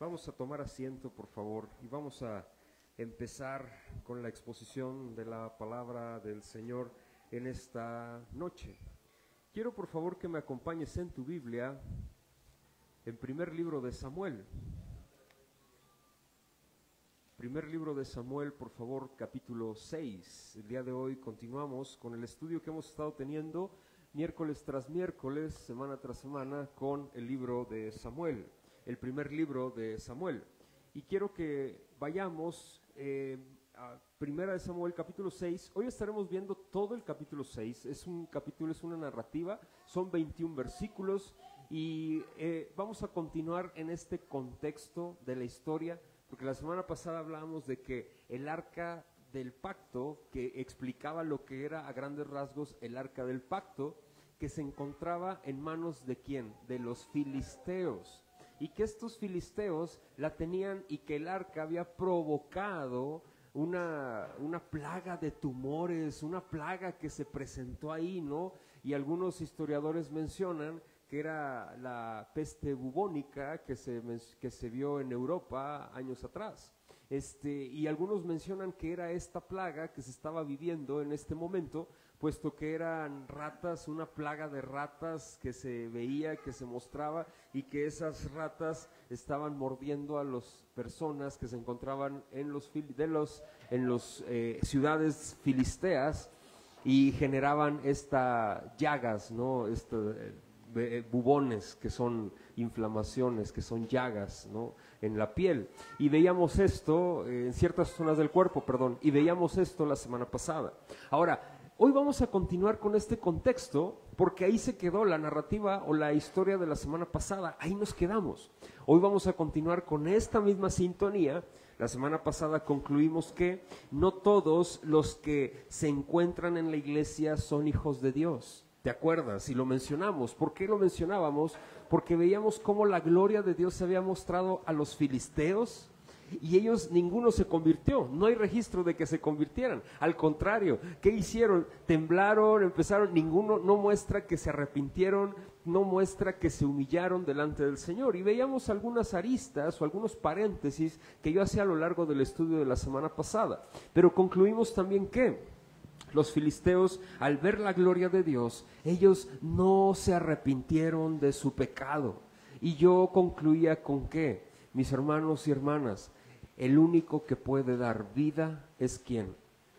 Vamos a tomar asiento, por favor, y vamos a empezar con la exposición de la palabra del Señor en esta noche. Quiero, por favor, que me acompañes en tu Biblia, en primer libro de Samuel. Primer libro de Samuel, por favor, capítulo 6. El día de hoy continuamos con el estudio que hemos estado teniendo miércoles tras miércoles, semana tras semana, con el libro de Samuel, el primer libro de Samuel. Y quiero que vayamos a Primera de Samuel, capítulo 6. Hoy estaremos viendo todo el capítulo 6. Es un capítulo, es una narrativa, son 21 versículos y vamos a continuar en este contexto de la historia, porque la semana pasada hablábamos de que el arca del pacto, que explicaba lo que era a grandes rasgos el arca del pacto, que se encontraba en manos de ¿quién? De los filisteos, y que estos filisteos la tenían y que el arca había provocado una plaga de tumores, una plaga que se presentó ahí, ¿no? Y algunos historiadores mencionan que era la peste bubónica que se vio en Europa años atrás. Y algunos mencionan que era esta plaga que se estaba viviendo en este momento, puesto que eran ratas, una plaga de ratas que se veía, que se mostraba, y que esas ratas estaban mordiendo a las personas que se encontraban en los ciudades filisteas y generaban estas llagas, ¿no? Bubones, que son inflamaciones, que son llagas, ¿no? En la piel. Y veíamos esto en ciertas zonas del cuerpo, y veíamos esto la semana pasada. Ahora, hoy vamos a continuar con este contexto, porque ahí se quedó la narrativa o la historia de la semana pasada, ahí nos quedamos. Hoy vamos a continuar con esta misma sintonía. La semana pasada concluimos que no todos los que se encuentran en la iglesia son hijos de Dios. ¿Te acuerdas? Y lo mencionamos. ¿Por qué lo mencionábamos? Porque veíamos cómo la gloria de Dios se había mostrado a los filisteos y ellos, ninguno se convirtió. No hay registro de que se convirtieran. Al contrario, ¿qué hicieron? Temblaron, empezaron, ninguno, no muestra que se arrepintieron, no muestra que se humillaron delante del Señor. Y veíamos algunas aristas o algunos paréntesis que yo hacía a lo largo del estudio de la semana pasada. Pero concluimos también que los filisteos, al ver la gloria de Dios, ellos no se arrepintieron de su pecado. Y yo concluía con que, mis hermanos y hermanas, el único que puede dar vida es ¿quién?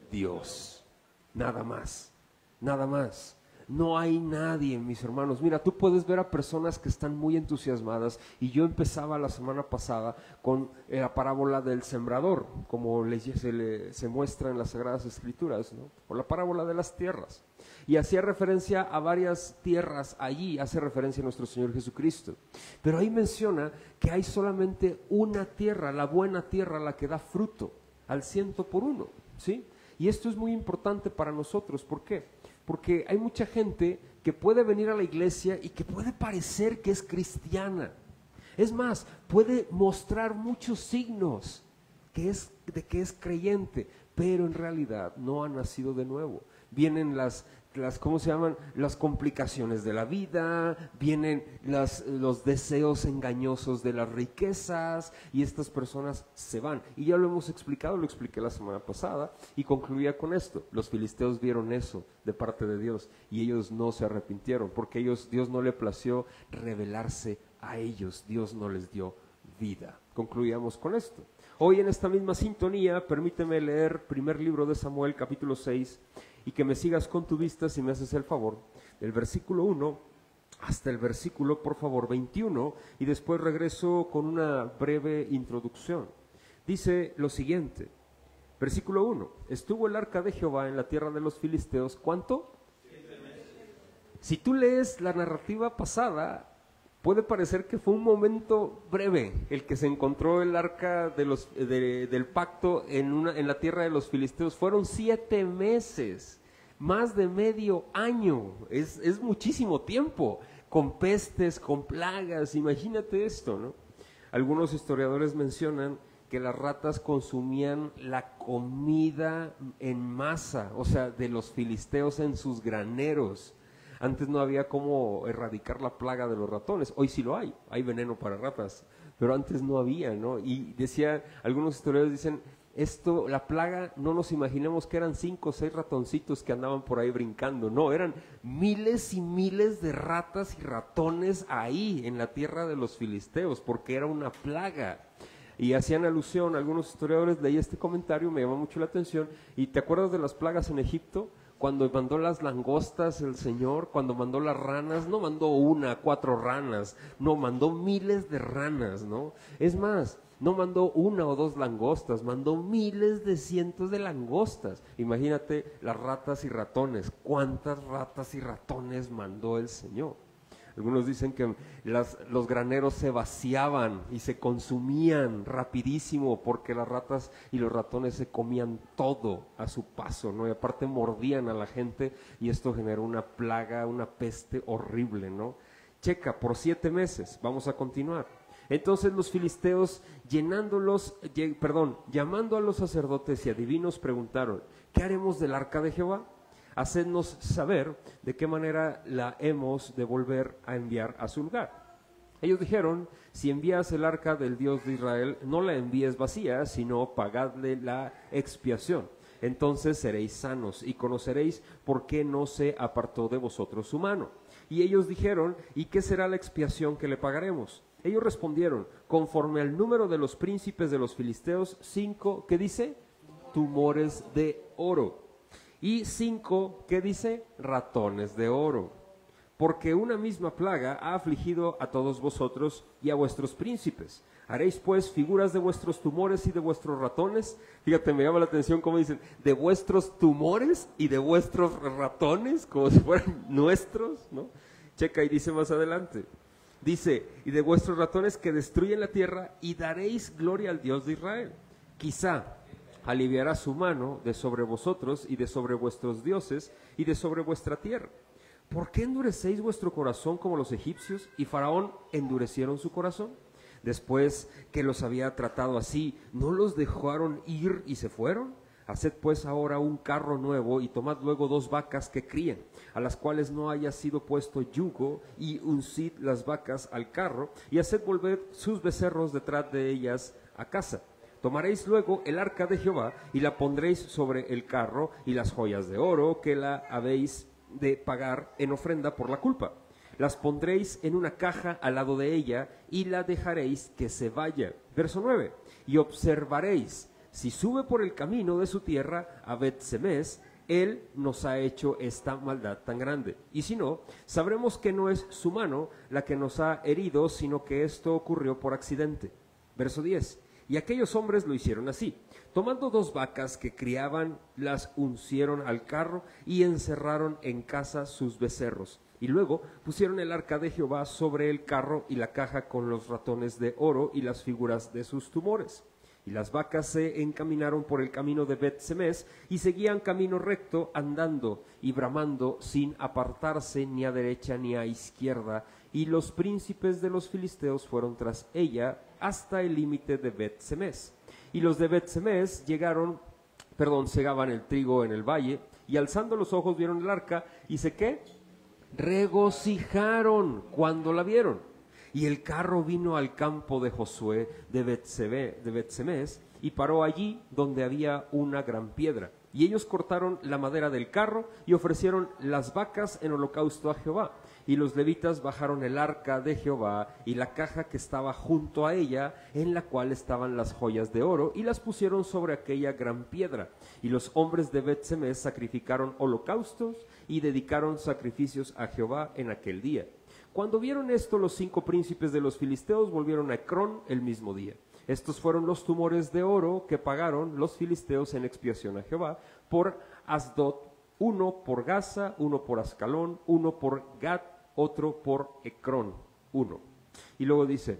Dios. Nada más, nada más. No hay nadie, mis hermanos. Mira, tú puedes ver a personas que están muy entusiasmadas, y yo empezaba la semana pasada con la parábola del sembrador, como se muestra en las Sagradas Escrituras, ¿no? O la parábola de las tierras. Y hacía referencia a varias tierras allí, hace referencia a nuestro Señor Jesucristo. Pero ahí menciona que hay solamente una tierra, la buena tierra, la que da fruto, al 100%, ¿sí? Y esto es muy importante para nosotros. ¿Por qué? Porque hay mucha gente que puede venir a la iglesia y que puede parecer que es cristiana. Es más, puede mostrar muchos signos de que es creyente, pero en realidad no ha nacido de nuevo. Vienen ¿cómo se llaman? Las complicaciones de la vida, vienen los deseos engañosos de las riquezas, y estas personas se van. Y ya lo hemos explicado, lo expliqué la semana pasada, y concluía con esto. Los filisteos vieron eso de parte de Dios, y ellos no se arrepintieron, porque Dios no le plació revelarse a ellos, Dios no les dio vida. Concluíamos con esto. Hoy en esta misma sintonía, permíteme leer primer libro de Samuel, capítulo 6, y que me sigas con tu vista, si me haces el favor, del versículo 1 hasta el versículo, por favor, 21, y después regreso con una breve introducción. Dice lo siguiente, versículo 1, estuvo el arca de Jehová en la tierra de los filisteos, ¿cuánto? 7 meses. Si tú lees la narrativa pasada, puede parecer que fue un momento breve el que se encontró el arca del pacto en la tierra de los filisteos. Fueron 7 meses, más de medio año, es muchísimo tiempo, con pestes, con plagas, imagínate esto, ¿no? Algunos historiadores mencionan que las ratas consumían la comida en masa, o sea, de los filisteos en sus graneros. Antes no había cómo erradicar la plaga de los ratones, hoy sí lo hay veneno para ratas, pero antes no había, ¿no? Y decía, algunos historiadores dicen, esto, la plaga, no nos imaginemos que eran 5 o 6 ratoncitos que andaban por ahí brincando, no, eran miles y miles de ratas y ratones ahí en la tierra de los filisteos, porque era una plaga. Y hacían alusión, algunos historiadores, leí este comentario, me llamó mucho la atención, y ¿te acuerdas de las plagas en Egipto? Cuando mandó las langostas el Señor, cuando mandó las ranas, no mandó 1, 4 ranas, no, mandó miles de ranas, ¿no? Es más, no mandó 1 o 2 langostas, mandó miles de cientos de langostas. Imagínate las ratas y ratones, ¿cuántas ratas y ratones mandó el Señor? Algunos dicen que los graneros se vaciaban y se consumían rapidísimo porque las ratas y los ratones se comían todo a su paso, ¿no? Y aparte mordían a la gente y esto generó una plaga, una peste horrible, ¿no? Checa, por 7 meses, vamos a continuar. Entonces los filisteos llamando a los sacerdotes y adivinos preguntaron, ¿qué haremos del arca de Jehová? Hacednos saber de qué manera la hemos de volver a enviar a su lugar. Ellos dijeron, si envías el arca del Dios de Israel, no la envíes vacía, sino pagadle la expiación. Entonces seréis sanos y conoceréis por qué no se apartó de vosotros su mano. Y ellos dijeron, ¿y qué será la expiación que le pagaremos? Ellos respondieron, conforme al número de los príncipes de los filisteos, 5, ¿qué dice? Tumores de oro. Y 5, ¿qué dice? Ratones de oro. Porque una misma plaga ha afligido a todos vosotros y a vuestros príncipes. Haréis pues figuras de vuestros tumores y de vuestros ratones. Fíjate, me llama la atención cómo dicen, de vuestros tumores y de vuestros ratones, como si fueran nuestros, ¿no? Checa y dice más adelante. Dice, y de vuestros ratones que destruyen la tierra y daréis gloria al Dios de Israel. Quizá aliviará su mano de sobre vosotros y de sobre vuestros dioses y de sobre vuestra tierra. ¿Por qué endurecéis vuestro corazón como los egipcios y Faraón endurecieron su corazón? Después que los había tratado así, ¿no los dejaron ir y se fueron? Haced pues ahora un carro nuevo y tomad luego 2 vacas que críen, a las cuales no haya sido puesto yugo, y uncid las vacas al carro y haced volver sus becerros detrás de ellas a casa. Tomaréis luego el arca de Jehová y la pondréis sobre el carro y las joyas de oro que la habéis de pagar en ofrenda por la culpa. Las pondréis en una caja al lado de ella y la dejaréis que se vaya. Verso 9. Y observaréis, si sube por el camino de su tierra a Bet-Semes, él nos ha hecho esta maldad tan grande. Y si no, sabremos que no es su mano la que nos ha herido, sino que esto ocurrió por accidente. Verso 10. Y aquellos hombres lo hicieron así. Tomando 2 vacas que criaban, las uncieron al carro y encerraron en casa sus becerros. Y luego pusieron el arca de Jehová sobre el carro y la caja con los ratones de oro y las figuras de sus tumores. Y las vacas se encaminaron por el camino de Bet-Semes y seguían camino recto, andando y bramando sin apartarse ni a derecha ni a izquierda. Y los príncipes de los filisteos fueron tras ella hasta el límite de Bet-Semes. Y los de Bet-Semes segaban el trigo en el valle, y alzando los ojos vieron el arca, y ¿qué? Regocijaron cuando la vieron. Y el carro vino al campo de Josué de Bet-Semes, y paró allí donde había una gran piedra. Y ellos cortaron la madera del carro y ofrecieron las vacas en holocausto a Jehová. Y los levitas bajaron el arca de Jehová y la caja que estaba junto a ella, en la cual estaban las joyas de oro, y las pusieron sobre aquella gran piedra. Y los hombres de Bet-Semes sacrificaron holocaustos y dedicaron sacrificios a Jehová en aquel día. Cuando vieron esto, los 5 príncipes de los filisteos volvieron a Ecrón el mismo día. Estos fueron los tumores de oro que pagaron los filisteos en expiación a Jehová por Asdod, 1 por Gaza, 1 por Ascalón, 1 por Gat, otro por Ecrón, 1. Y luego dice,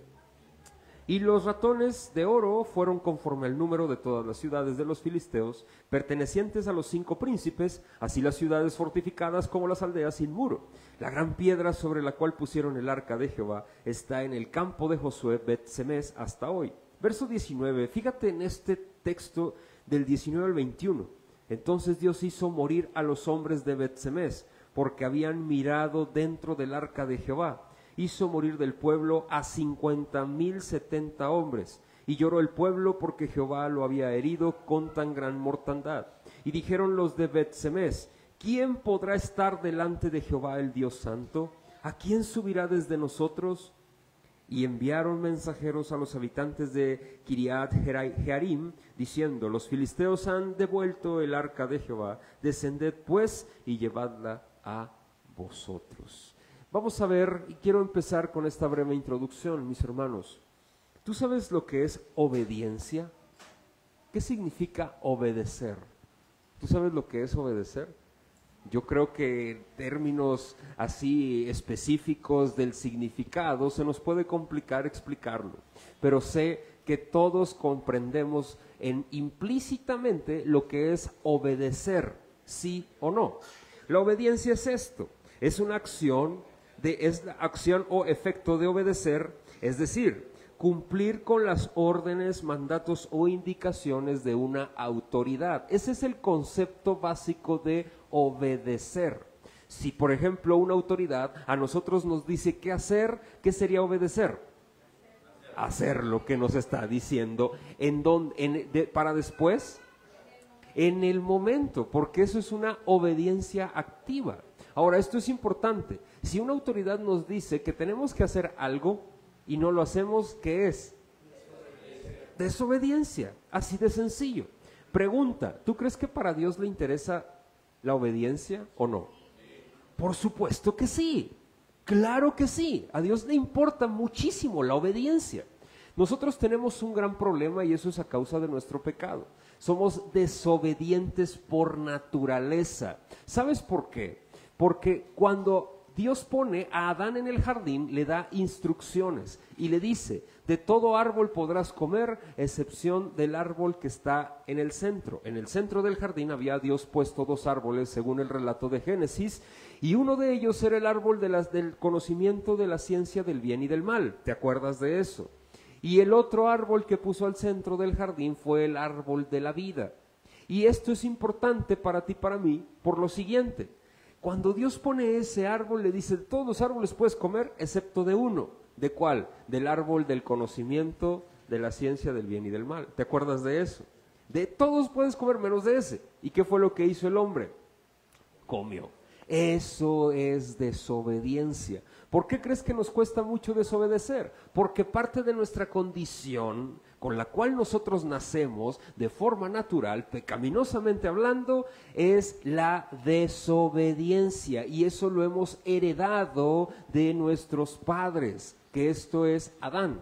y los ratones de oro fueron conforme al número de todas las ciudades de los filisteos, pertenecientes a los 5 príncipes, así las ciudades fortificadas como las aldeas sin muro. La gran piedra sobre la cual pusieron el arca de Jehová está en el campo de Josué Bet-Semes hasta hoy. Verso 19, fíjate en este texto del 19 al 21. Entonces Dios hizo morir a los hombres de Bet-Semes, porque habían mirado dentro del arca de Jehová. hizo morir del pueblo a 50,070 hombres. Y lloró el pueblo porque Jehová lo había herido con tan gran mortandad. Y dijeron los de Bet-Semes: ¿quién podrá estar delante de Jehová el Dios santo? ¿A quién subirá desde nosotros? Y enviaron mensajeros a los habitantes de Kiriat Jearim, diciendo: los filisteos han devuelto el arca de Jehová, descended pues y llevadla a vosotros. Vamos a ver, y quiero empezar con esta breve introducción, mis hermanos. ¿Tú sabes lo que es obediencia? ¿Qué significa obedecer? ¿Tú sabes lo que es obedecer? Yo creo que términos así específicos del significado se nos puede complicar explicarlo, pero sé que todos comprendemos implícitamente lo que es obedecer, sí o no. La obediencia es esto, es una acción, es la acción o efecto de obedecer, es decir, cumplir con las órdenes, mandatos o indicaciones de una autoridad. Ese es el concepto básico de obedecer. Si, por ejemplo, una autoridad a nosotros nos dice qué hacer, ¿qué sería obedecer? Hacer lo que nos está diciendo. ¿Para después? En el momento, porque eso es una obediencia activa. Ahora, esto es importante. Si una autoridad nos dice que tenemos que hacer algo y no lo hacemos, ¿qué es? Desobediencia, así de sencillo. Pregunta, ¿tú crees que para Dios le interesa la obediencia o no? Por supuesto que sí, claro que sí, a Dios le importa muchísimo la obediencia. Nosotros tenemos un gran problema y eso es a causa de nuestro pecado. Somos desobedientes por naturaleza. ¿Sabes por qué? Porque cuando Dios pone a Adán en el jardín, le da instrucciones y le dice: de todo árbol podrás comer, excepción del árbol que está en el centro. En el centro del jardín había Dios puesto dos árboles, según el relato de Génesis, y uno de ellos era el árbol del conocimiento de la ciencia del bien y del mal. ¿Te acuerdas de eso? Y el otro árbol que puso al centro del jardín fue el árbol de la vida. Y esto es importante para ti y para mí por lo siguiente: cuando Dios pone ese árbol, le dice: de todos los árboles puedes comer, excepto de uno. ¿De cuál? Del árbol del conocimiento de la ciencia del bien y del mal. ¿Te acuerdas de eso? De todos puedes comer menos de ese. ¿Y qué fue lo que hizo el hombre? Comió. Eso es desobediencia. ¿Por qué crees que nos cuesta mucho desobedecer? Porque parte de nuestra condición con la cual nosotros nacemos de forma natural, pecaminosamente hablando, es la desobediencia, y eso lo hemos heredado de nuestros padres, que esto es Adán.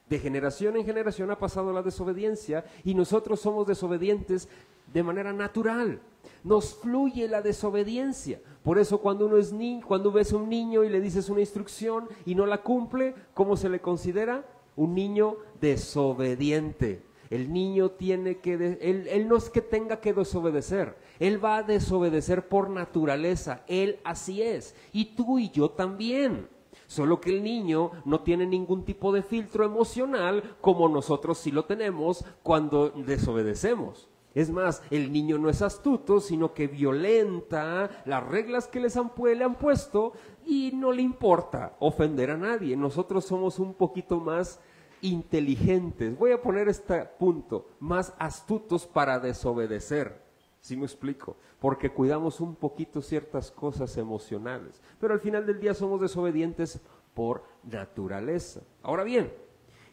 De generación en generación ha pasado la desobediencia y nosotros somos desobedientes de manera natural. Nos fluye la desobediencia. Por eso cuando uno es cuando ves a un niño y le dices una instrucción y no la cumple, ¿cómo se le considera? Un niño desobediente. El niño tiene que, él no es que tenga que desobedecer, él va a desobedecer por naturaleza, él así es, y tú y yo también. Solo que el niño no tiene ningún tipo de filtro emocional como nosotros sí lo tenemos cuando desobedecemos. Es más, el niño no es astuto, sino que violenta las reglas que le han puesto y no le importa ofender a nadie. Nosotros somos un poquito más inteligentes, voy a poner este punto, más astutos para desobedecer. ¿Sí me explico? Porque cuidamos un poquito ciertas cosas emocionales, pero al final del día somos desobedientes por naturaleza. Ahora bien,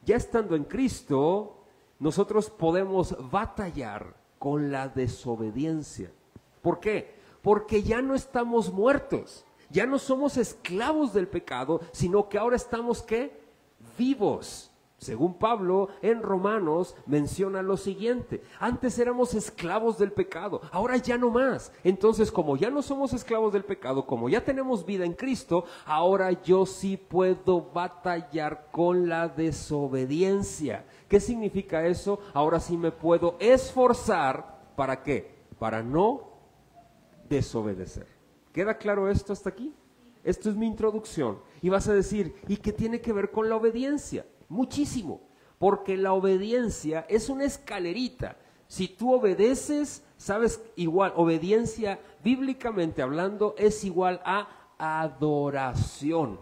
ya estando en Cristo, nosotros podemos batallar con la desobediencia. ¿Por qué? Porque ya no estamos muertos, ya no somos esclavos del pecado, sino que ahora estamos, ¿qué? Vivos. Según Pablo, en Romanos menciona lo siguiente: antes éramos esclavos del pecado, ahora ya no más. Entonces, como ya no somos esclavos del pecado, como ya tenemos vida en Cristo, ahora yo sí puedo batallar con la desobediencia. ¿Qué significa eso? Ahora sí me puedo esforzar, ¿para qué? Para no desobedecer. ¿Queda claro esto hasta aquí? Esto es mi introducción. Y vas a decir, ¿y qué tiene que ver con la obediencia? Muchísimo, porque la obediencia es una escalerita. Si tú obedeces, sabes, igual, obediencia bíblicamente hablando es igual a adoración.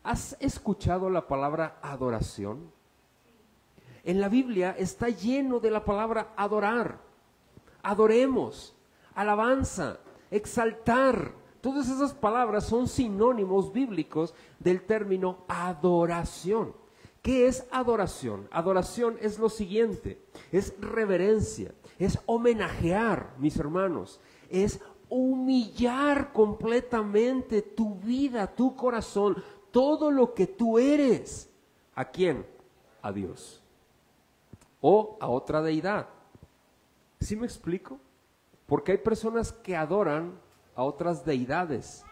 ¿Has escuchado la palabra adoración? En la Biblia está lleno de la palabra adorar. Adoremos, alabanza, exaltar. Todas esas palabras son sinónimos bíblicos del término adoración. ¿Qué es adoración? Adoración es lo siguiente, es reverencia, es homenajear, mis hermanos, es humillar completamente tu vida, tu corazón, todo lo que tú eres. ¿A quién? A Dios. O a otra deidad. ¿Sí me explico? Porque hay personas que adoran a otras deidades.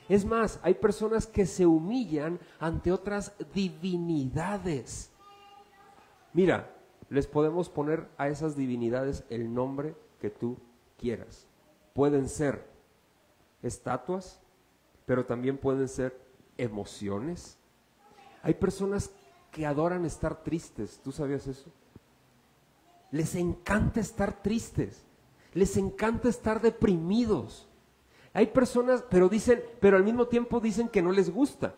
Es más, hay personas que se humillan ante otras divinidades. Mira, les podemos poner a esas divinidades el nombre que tú quieras. Pueden ser estatuas, pero también pueden ser emociones. Hay personas que adoran estar tristes. ¿Tú sabías eso? Les encanta estar tristes. Les encanta estar deprimidos. Hay personas, pero al mismo tiempo dicen que no les gusta,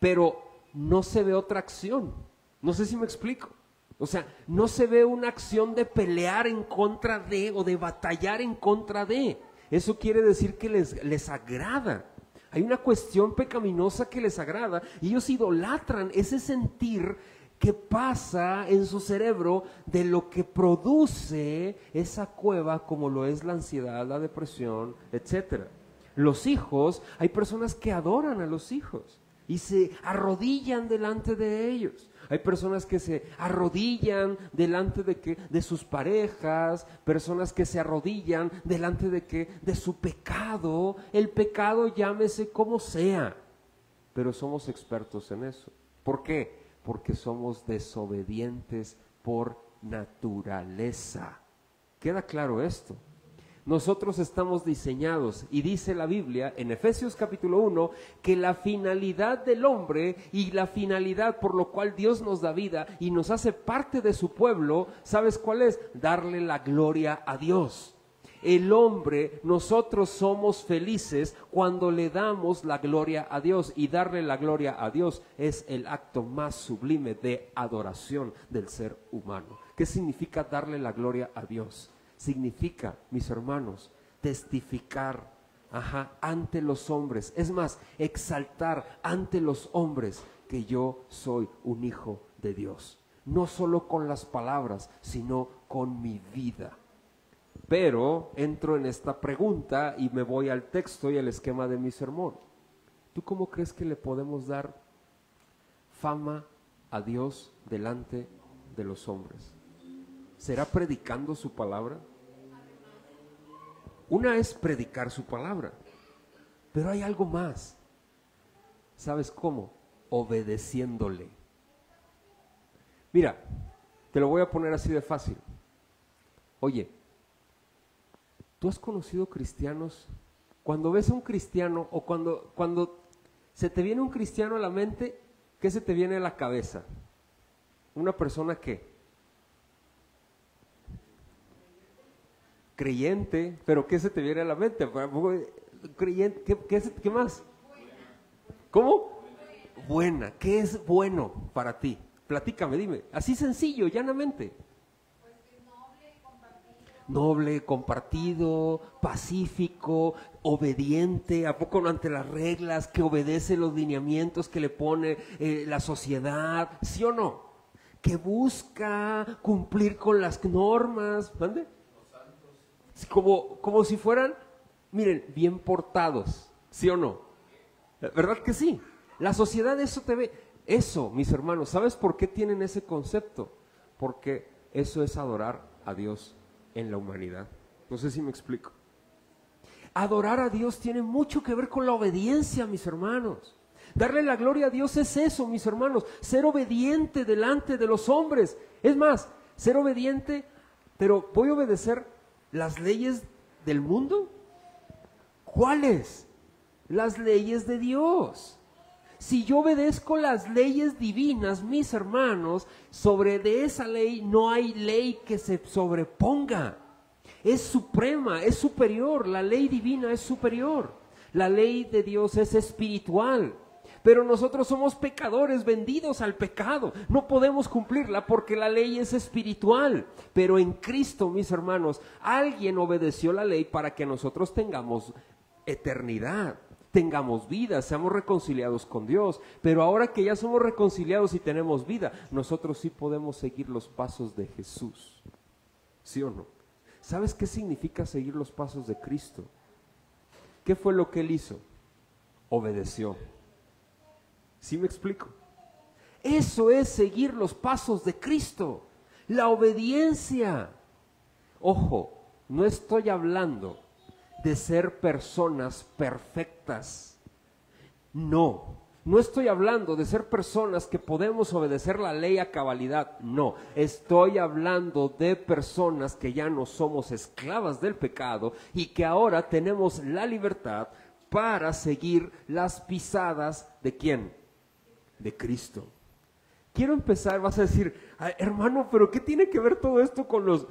pero no se ve otra acción. No sé si me explico. O sea, no se ve una acción de pelear en contra de o de batallar en contra de. Eso quiere decir que les agrada. Hay una cuestión pecaminosa que les agrada y ellos idolatran ese sentir que pasa en su cerebro de lo que produce esa cueva, como lo es la ansiedad, la depresión, etcétera. Los hijos, hay personas que adoran a los hijos y se arrodillan delante de ellos. Hay personas que se arrodillan delante de sus parejas, personas que se arrodillan delante de su pecado. El pecado llámese como sea, pero somos expertos en eso. ¿Por qué? Porque somos desobedientes por naturaleza. ¿Queda claro esto? Nosotros estamos diseñados, y dice la Biblia en Efesios capítulo 1, que la finalidad del hombre y la finalidad por lo cual Dios nos da vida y nos hace parte de su pueblo, ¿sabes cuál es? Darle la gloria a Dios. El hombre, nosotros somos felices cuando le damos la gloria a Dios, y darle la gloria a Dios es el acto más sublime de adoración del ser humano. ¿Qué significa darle la gloria a Dios? Significa, mis hermanos, testificar ante los hombres, es más, exaltar ante los hombres que yo soy un hijo de Dios, no solo con las palabras, sino con mi vida. Pero entro en esta pregunta y me voy al texto y al esquema de mi sermón. ¿Tú cómo crees que le podemos dar fama a Dios delante de los hombres? ¿Será predicando su palabra? Una es predicar su palabra, pero hay algo más. ¿Sabes cómo? Obedeciéndole. Mira, te lo voy a poner así de fácil. Oye, ¿tú has conocido cristianos? Cuando ves a un cristiano o cuando se te viene un cristiano a la mente, ¿qué se te viene a la cabeza? Una persona que creyente, pero ¿qué se te viene a la mente? Creyente, ¿qué más? ¿Cómo? Buena. ¿Qué es bueno para ti? Platícame, dime. Así sencillo, llanamente. Noble, compartido, pacífico, obediente, ¿a poco no ante las reglas, que obedece los lineamientos que le pone la sociedad? ¿Sí o no? Que busca cumplir con las normas, ¿dónde? Como si fueran, miren, bien portados, ¿sí o no? ¿Verdad que sí? La sociedad eso te ve, eso, mis hermanos, ¿sabes por qué tienen ese concepto? Porque eso es adorar a Dios en la humanidad. No sé si me explico. Adorar a Dios tiene mucho que ver con la obediencia, mis hermanos. Darle la gloria a Dios es eso, mis hermanos, ser obediente delante de los hombres. Es más, ser obediente, pero ¿voy a obedecer las leyes del mundo? ¿Cuáles? Las leyes de Dios. Si yo obedezco las leyes divinas, mis hermanos, sobre de esa ley no hay ley que se sobreponga. Es suprema, es superior, la ley divina es superior. La ley de Dios es espiritual. Pero nosotros somos pecadores vendidos al pecado. No podemos cumplirla porque la ley es espiritual. Pero en Cristo, mis hermanos, alguien obedeció la ley para que nosotros tengamos eternidad, tengamos vida, seamos reconciliados con Dios. Pero ahora que ya somos reconciliados y tenemos vida, nosotros sí podemos seguir los pasos de Jesús. ¿Sí o no? ¿Sabes qué significa seguir los pasos de Cristo? ¿Qué fue lo que Él hizo? Obedeció. ¿Sí me explico? Eso es seguir los pasos de Cristo, la obediencia. Ojo, no estoy hablando de ser personas perfectas. No estoy hablando de ser personas que podemos obedecer la ley a cabalidad. No, estoy hablando de personas que ya no somos esclavas del pecado y que ahora tenemos la libertad para seguir las pisadas ¿de quién? De Cristo. Quiero empezar, vas a decir, hermano, pero ¿qué tiene que ver todo esto con los,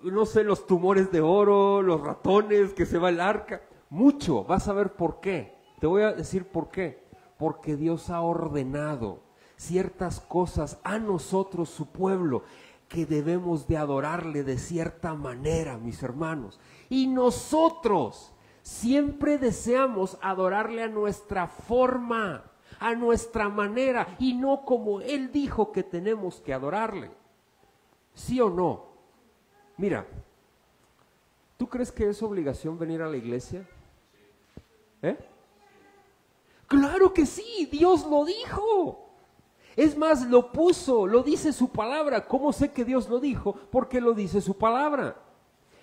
no sé, los tumores de oro, los ratones, que se va el arca? Mucho, vas a ver por qué. Te voy a decir por qué. Porque Dios ha ordenado ciertas cosas a nosotros, su pueblo, que debemos de adorarle de cierta manera, mis hermanos. Y nosotros siempre deseamos adorarle a nuestra forma, a nuestra manera, y no como Él dijo que tenemos que adorarle. ¿Sí o no? Mira, ¿tú crees que es obligación venir a la iglesia? Claro que sí, Dios lo dijo. Es más, lo puso, lo dice su palabra. ¿Cómo sé que Dios lo dijo? Porque lo dice su palabra.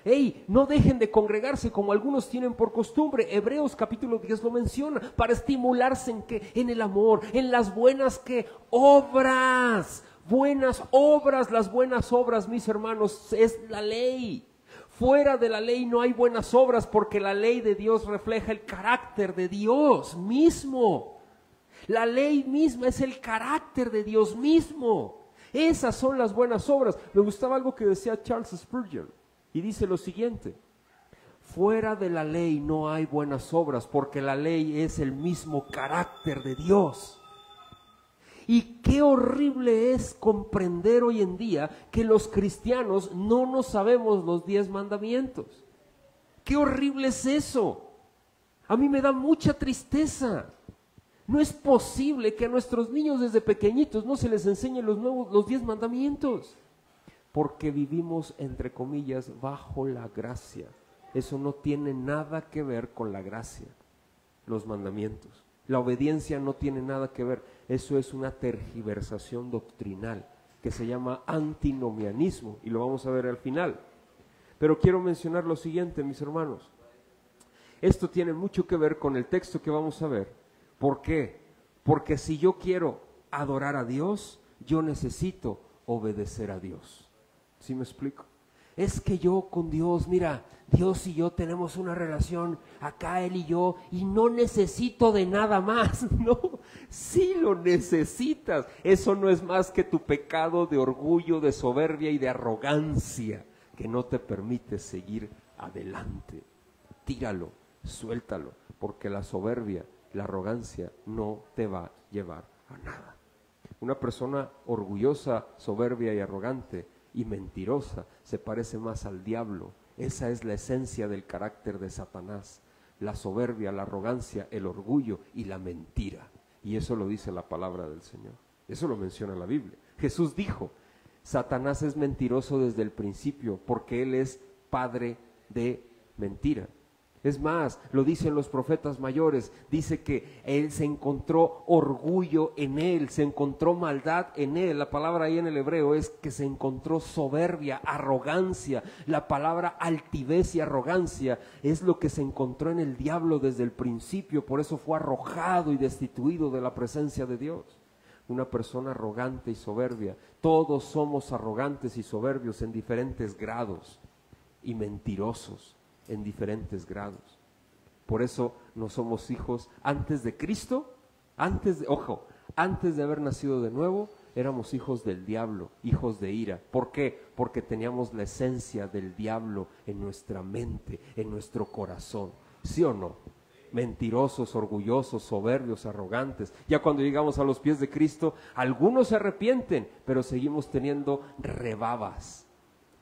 Hey, no dejen de congregarse como algunos tienen por costumbre. Hebreos capítulo 10 lo menciona, para estimularse en qué, en el amor, en las buenas ¿qué? Obras. Buenas obras, las buenas obras, mis hermanos, es la ley. Fuera de la ley no hay buenas obras porque la ley de Dios refleja el carácter de Dios mismo. La ley misma es el carácter de Dios mismo. Esas son las buenas obras. Me gustaba algo que decía Charles Spurgeon y dice lo siguiente: fuera de la ley no hay buenas obras porque la ley es el mismo carácter de Dios. Y qué horrible es comprender hoy en día que los cristianos no nos sabemos los 10 mandamientos. Qué horrible es eso. A mí me da mucha tristeza. No es posible que a nuestros niños desde pequeñitos no se les enseñe los 10 mandamientos. Porque vivimos, entre comillas, bajo la gracia. Eso no tiene nada que ver con la gracia, los mandamientos. La obediencia no tiene nada que ver. Eso es una tergiversación doctrinal que se llama antinomianismo y lo vamos a ver al final. Pero quiero mencionar lo siguiente, mis hermanos. Esto tiene mucho que ver con el texto que vamos a ver. ¿Por qué? Porque si yo quiero adorar a Dios, yo necesito obedecer a Dios. ¿Sí me explico? Es que yo con Dios, mira, Dios y yo tenemos una relación, acá Él y yo, y no necesito de nada más. No, sí lo necesitas. Eso no es más que tu pecado de orgullo, de soberbia y de arrogancia que no te permite seguir adelante. Tíralo, suéltalo, porque la soberbia, la arrogancia no te va a llevar a nada. Una persona orgullosa, soberbia y arrogante y mentirosa se parece más al diablo. Esa es la esencia del carácter de Satanás: la soberbia, la arrogancia, el orgullo y la mentira. Y eso lo dice la palabra del Señor, eso lo menciona la Biblia. Jesús dijo: Satanás es mentiroso desde el principio porque él es padre de mentira. Es más, lo dicen los profetas mayores, dice que él se encontró orgullo en él, se encontró maldad en él. La palabra ahí en el hebreo es que se encontró soberbia, arrogancia. La palabra altivez y arrogancia es lo que se encontró en el diablo desde el principio, por eso fue arrojado y destituido de la presencia de Dios. Una persona arrogante y soberbia, todos somos arrogantes y soberbios en diferentes grados y mentirosos en diferentes grados. Por eso no somos hijos antes de Cristo, antes de haber nacido de nuevo, éramos hijos del diablo, hijos de ira. ¿Por qué? Porque teníamos la esencia del diablo en nuestra mente, en nuestro corazón. ¿Sí o no? Mentirosos, orgullosos, soberbios, arrogantes. Ya cuando llegamos a los pies de Cristo, algunos se arrepienten, pero seguimos teniendo rebabas.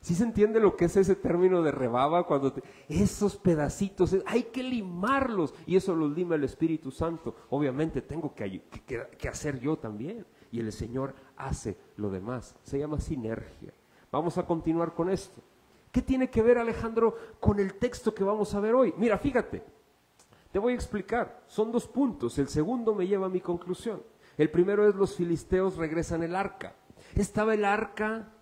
¿Sí se entiende lo que es ese término de rebaba? Esos pedacitos, hay que limarlos, y eso los lima el Espíritu Santo. Obviamente tengo que hacer yo también, y el Señor hace lo demás. Se llama sinergia. Vamos a continuar con esto. ¿Qué tiene que ver, Alejandro, con el texto que vamos a ver hoy? Mira, fíjate, te voy a explicar. Son 2 puntos. El segundo me lleva a mi conclusión. El primero es: los filisteos regresan el arca. Estaba el arca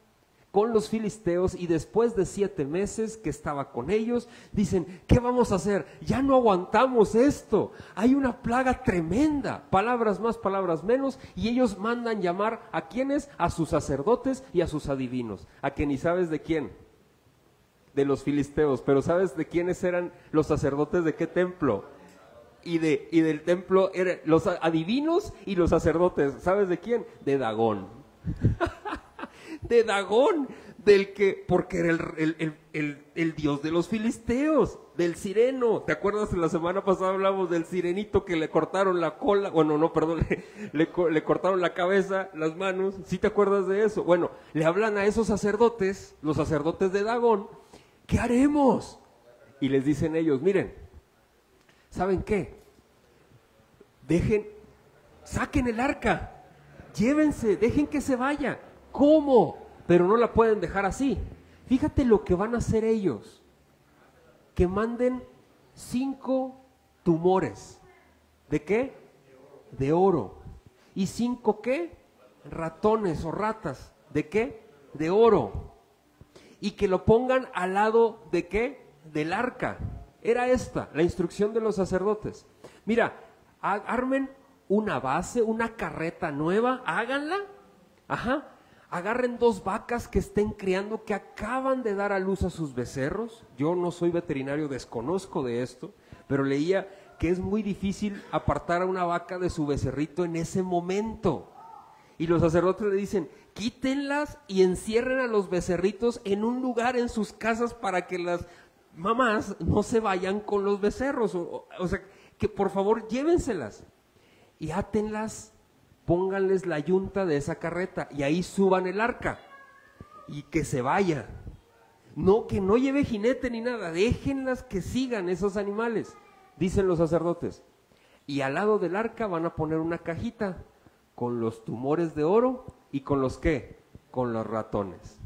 con los filisteos, y después de 7 meses que estaba con ellos, dicen: ¿qué vamos a hacer? Ya no aguantamos esto, hay una plaga tremenda, palabras más, palabras menos, y ellos mandan llamar ¿a quiénes? A sus sacerdotes y a sus adivinos. ¿A que ni sabes de quién? De los filisteos. Pero ¿sabes de quiénes eran los sacerdotes? ¿De qué templo? Y del templo eran los adivinos y los sacerdotes. ¿Sabes de quién? De Dagón. De Dagón, porque era el dios de los filisteos, del sireno. ¿Te acuerdas? La semana pasada hablamos del sirenito que le cortaron la cola, le cortaron la cabeza, las manos. ¿Sí te acuerdas de eso? Bueno, le hablan a esos sacerdotes, los sacerdotes de Dagón: ¿qué haremos? Y les dicen ellos: miren, ¿saben qué? Saquen el arca, llévense, dejen que se vaya. ¿Cómo? Pero no la pueden dejar así. Fíjate lo que van a hacer ellos: que manden 5 tumores. ¿De qué? De oro. ¿Y 5 qué? Ratones o ratas. ¿De qué? De oro. Y que lo pongan al lado ¿de qué? Del arca. Era esta la instrucción de los sacerdotes. Mira, armen una base, una carreta nueva, háganla. Agarren 2 vacas que estén criando, que acaban de dar a luz a sus becerros. Yo no soy veterinario, desconozco de esto, pero leía que es muy difícil apartar a una vaca de su becerrito en ese momento. Y los sacerdotes le dicen: quítenlas y encierren a los becerritos en un lugar en sus casas para que las mamás no se vayan con los becerros. O sea, que por favor llévenselas y átenlas. Pónganles la yunta de esa carreta y ahí suban el arca y que se vaya. No, que no lleve jinete ni nada, déjenlas que sigan esos animales, dicen los sacerdotes. Y al lado del arca van a poner una cajita con los tumores de oro y con los ¿qué? Con los ratones.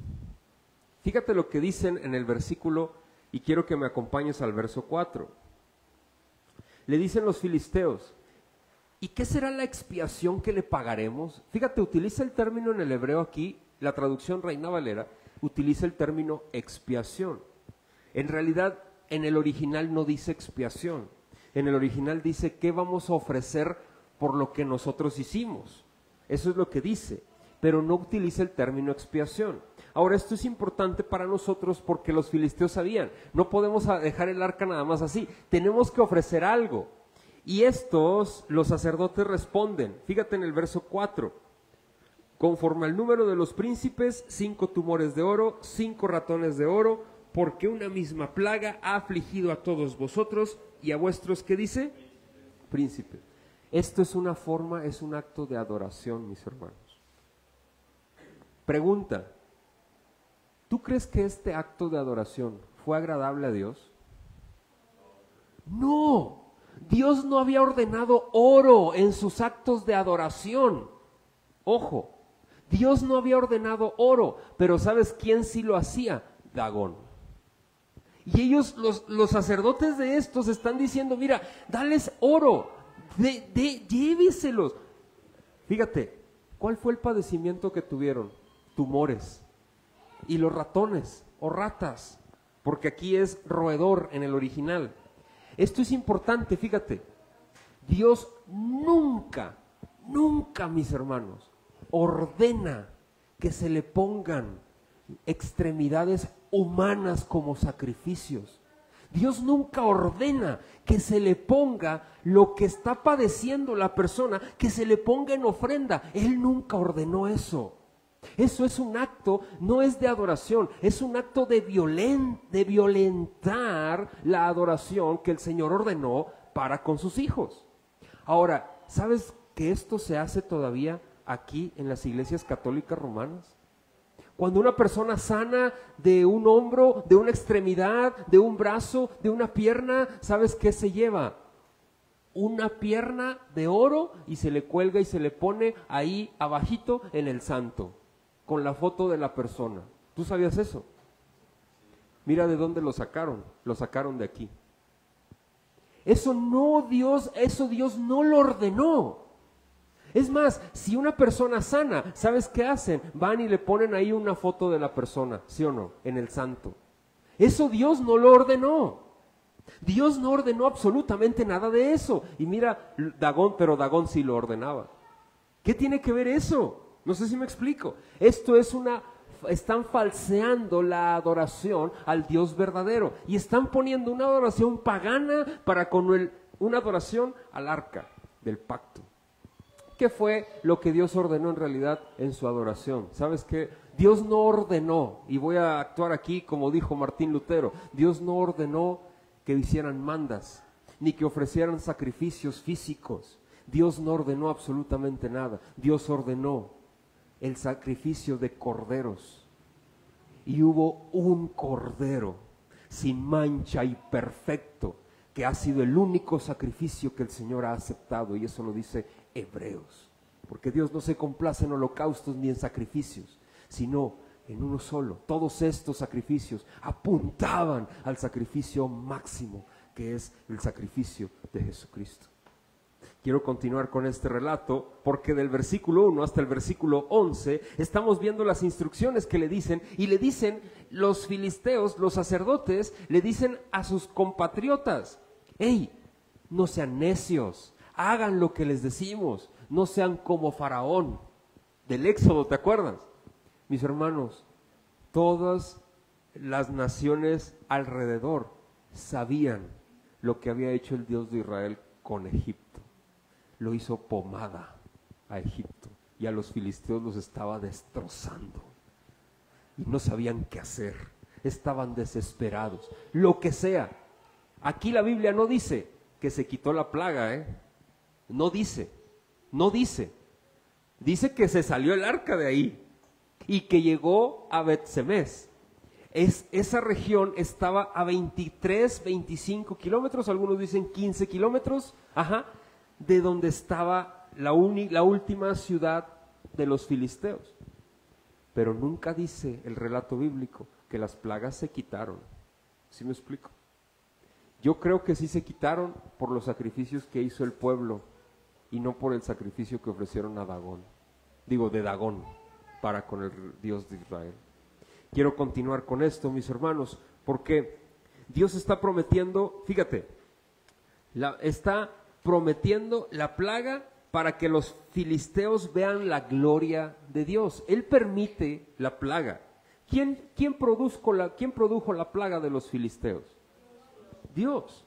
Fíjate lo que dicen en el versículo, y quiero que me acompañes al verso 4. Le dicen los filisteos: ¿y qué será la expiación que le pagaremos? Fíjate, utiliza el término en el hebreo aquí, la traducción Reina Valera, utiliza el término expiación. En realidad, en el original no dice expiación. En el original dice: ¿qué vamos a ofrecer por lo que nosotros hicimos? Eso es lo que dice, pero no utiliza el término expiación. Ahora, esto es importante para nosotros porque los filisteos sabían: no podemos dejar el arca nada más así, tenemos que ofrecer algo. Y los sacerdotes responden, fíjate en el verso 4: conforme al número de los príncipes, 5 tumores de oro, 5 ratones de oro, porque una misma plaga ha afligido a todos vosotros y a vuestros, ¿qué dice? Príncipes. Esto es una forma, es un acto de adoración, mis hermanos. Pregunta: ¿tú crees que este acto de adoración fue agradable a Dios? No. Dios no había ordenado oro en sus actos de adoración. Ojo, Dios no había ordenado oro, pero ¿sabes quién sí lo hacía? Dagón. Y ellos, los sacerdotes de estos, están diciendo: mira, dales oro, lléveselos. Fíjate, ¿cuál fue el padecimiento que tuvieron? Tumores. Y los ratones o ratas, porque aquí es roedor en el original. Esto es importante, fíjate. Dios nunca, mis hermanos, ordena que se le pongan extremidades humanas como sacrificios. Dios nunca ordena que se le ponga lo que está padeciendo la persona, que se le ponga en ofrenda. Él nunca ordenó eso. Eso es un acto, no es de adoración, es un acto de violentar la adoración que el Señor ordenó para con sus hijos. Ahora, ¿sabes que esto se hace todavía aquí en las iglesias católicas romanas? Cuando una persona sana de un hombro, de una extremidad, de un brazo, de una pierna, ¿sabes qué se lleva? Una pierna de oro y se le cuelga y se le pone ahí abajito en el santo, con la foto de la persona. ¿Tú sabías eso? Mira de dónde lo sacaron de aquí. Eso Dios no lo ordenó. Es más, si una persona sana, ¿sabes qué hacen? Van y le ponen ahí una foto de la persona, ¿sí o no? En el santo. Eso Dios no lo ordenó. Dios no ordenó absolutamente nada de eso. Y mira, pero Dagón sí lo ordenaba. ¿Qué tiene que ver eso? No sé si me explico. Están falseando la adoración al Dios verdadero y están poniendo una adoración pagana una adoración al arca del pacto. ¿Qué fue lo que Dios ordenó en realidad en su adoración? ¿Sabes qué? Dios no ordenó, y voy a actuar aquí como dijo Martín Lutero, Dios no ordenó que hicieran mandas, ni que ofrecieran sacrificios físicos. Dios no ordenó absolutamente nada. Dios ordenó el sacrificio de corderos. Y hubo un cordero sin mancha y perfecto, que ha sido el único sacrificio que el Señor ha aceptado, y eso lo dice Hebreos. Porque Dios no se complace en holocaustos ni en sacrificios, sino en uno solo. Todos estos sacrificios apuntaban al sacrificio máximo, que es el sacrificio de Jesucristo. Quiero continuar con este relato porque del versículo 1 hasta el versículo 11 estamos viendo las instrucciones que le dicen, y le dicen los filisteos, los sacerdotes, le dicen a sus compatriotas: hey, no sean necios, hagan lo que les decimos, no sean como Faraón del Éxodo, ¿te acuerdas? Mis hermanos, todas las naciones alrededor sabían lo que había hecho el Dios de Israel con Egipto. Lo hizo pomada a Egipto y a los filisteos los estaba destrozando y no sabían qué hacer, estaban desesperados, lo que sea. Aquí la Biblia no dice que se quitó la plaga, no dice, dice que se salió el arca de ahí y que llegó a Bet-Semes. Esa región estaba a 23, 25 kilómetros, algunos dicen 15 kilómetros, de donde estaba la última ciudad de los filisteos. Pero nunca dice el relato bíblico que las plagas se quitaron. ¿Sí me explico? Yo creo que sí se quitaron por los sacrificios que hizo el pueblo y no por el sacrificio que ofrecieron a Dagón, para con el Dios de Israel. Quiero continuar con esto, mis hermanos, porque Dios está prometiendo, fíjate, está prometiendo la plaga para que los filisteos vean la gloria de Dios. Él permite la plaga. ¿Quién produjo la plaga de los filisteos? Dios.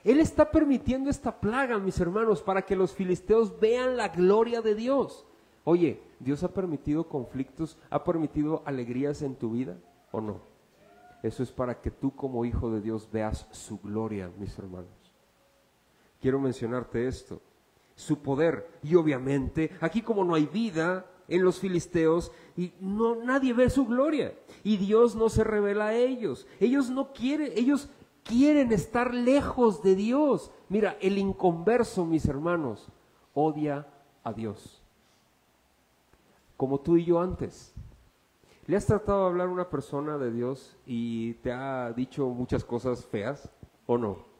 Él está permitiendo esta plaga, mis hermanos, para que los filisteos vean la gloria de Dios. Oye, ¿Dios ha permitido conflictos, ha permitido alegrías en tu vida o no? Eso es para que tú como hijo de Dios veas su gloria, mis hermanos. Quiero mencionarte esto, su poder, y obviamente aquí como no hay vida en los filisteos y nadie ve su gloria y Dios no se revela a ellos. Ellos quieren estar lejos de Dios. Mira, el inconverso, mis hermanos, odia a Dios. Como tú y yo antes. ¿Le has tratado de hablar a una persona de Dios y te ha dicho muchas cosas feas o no?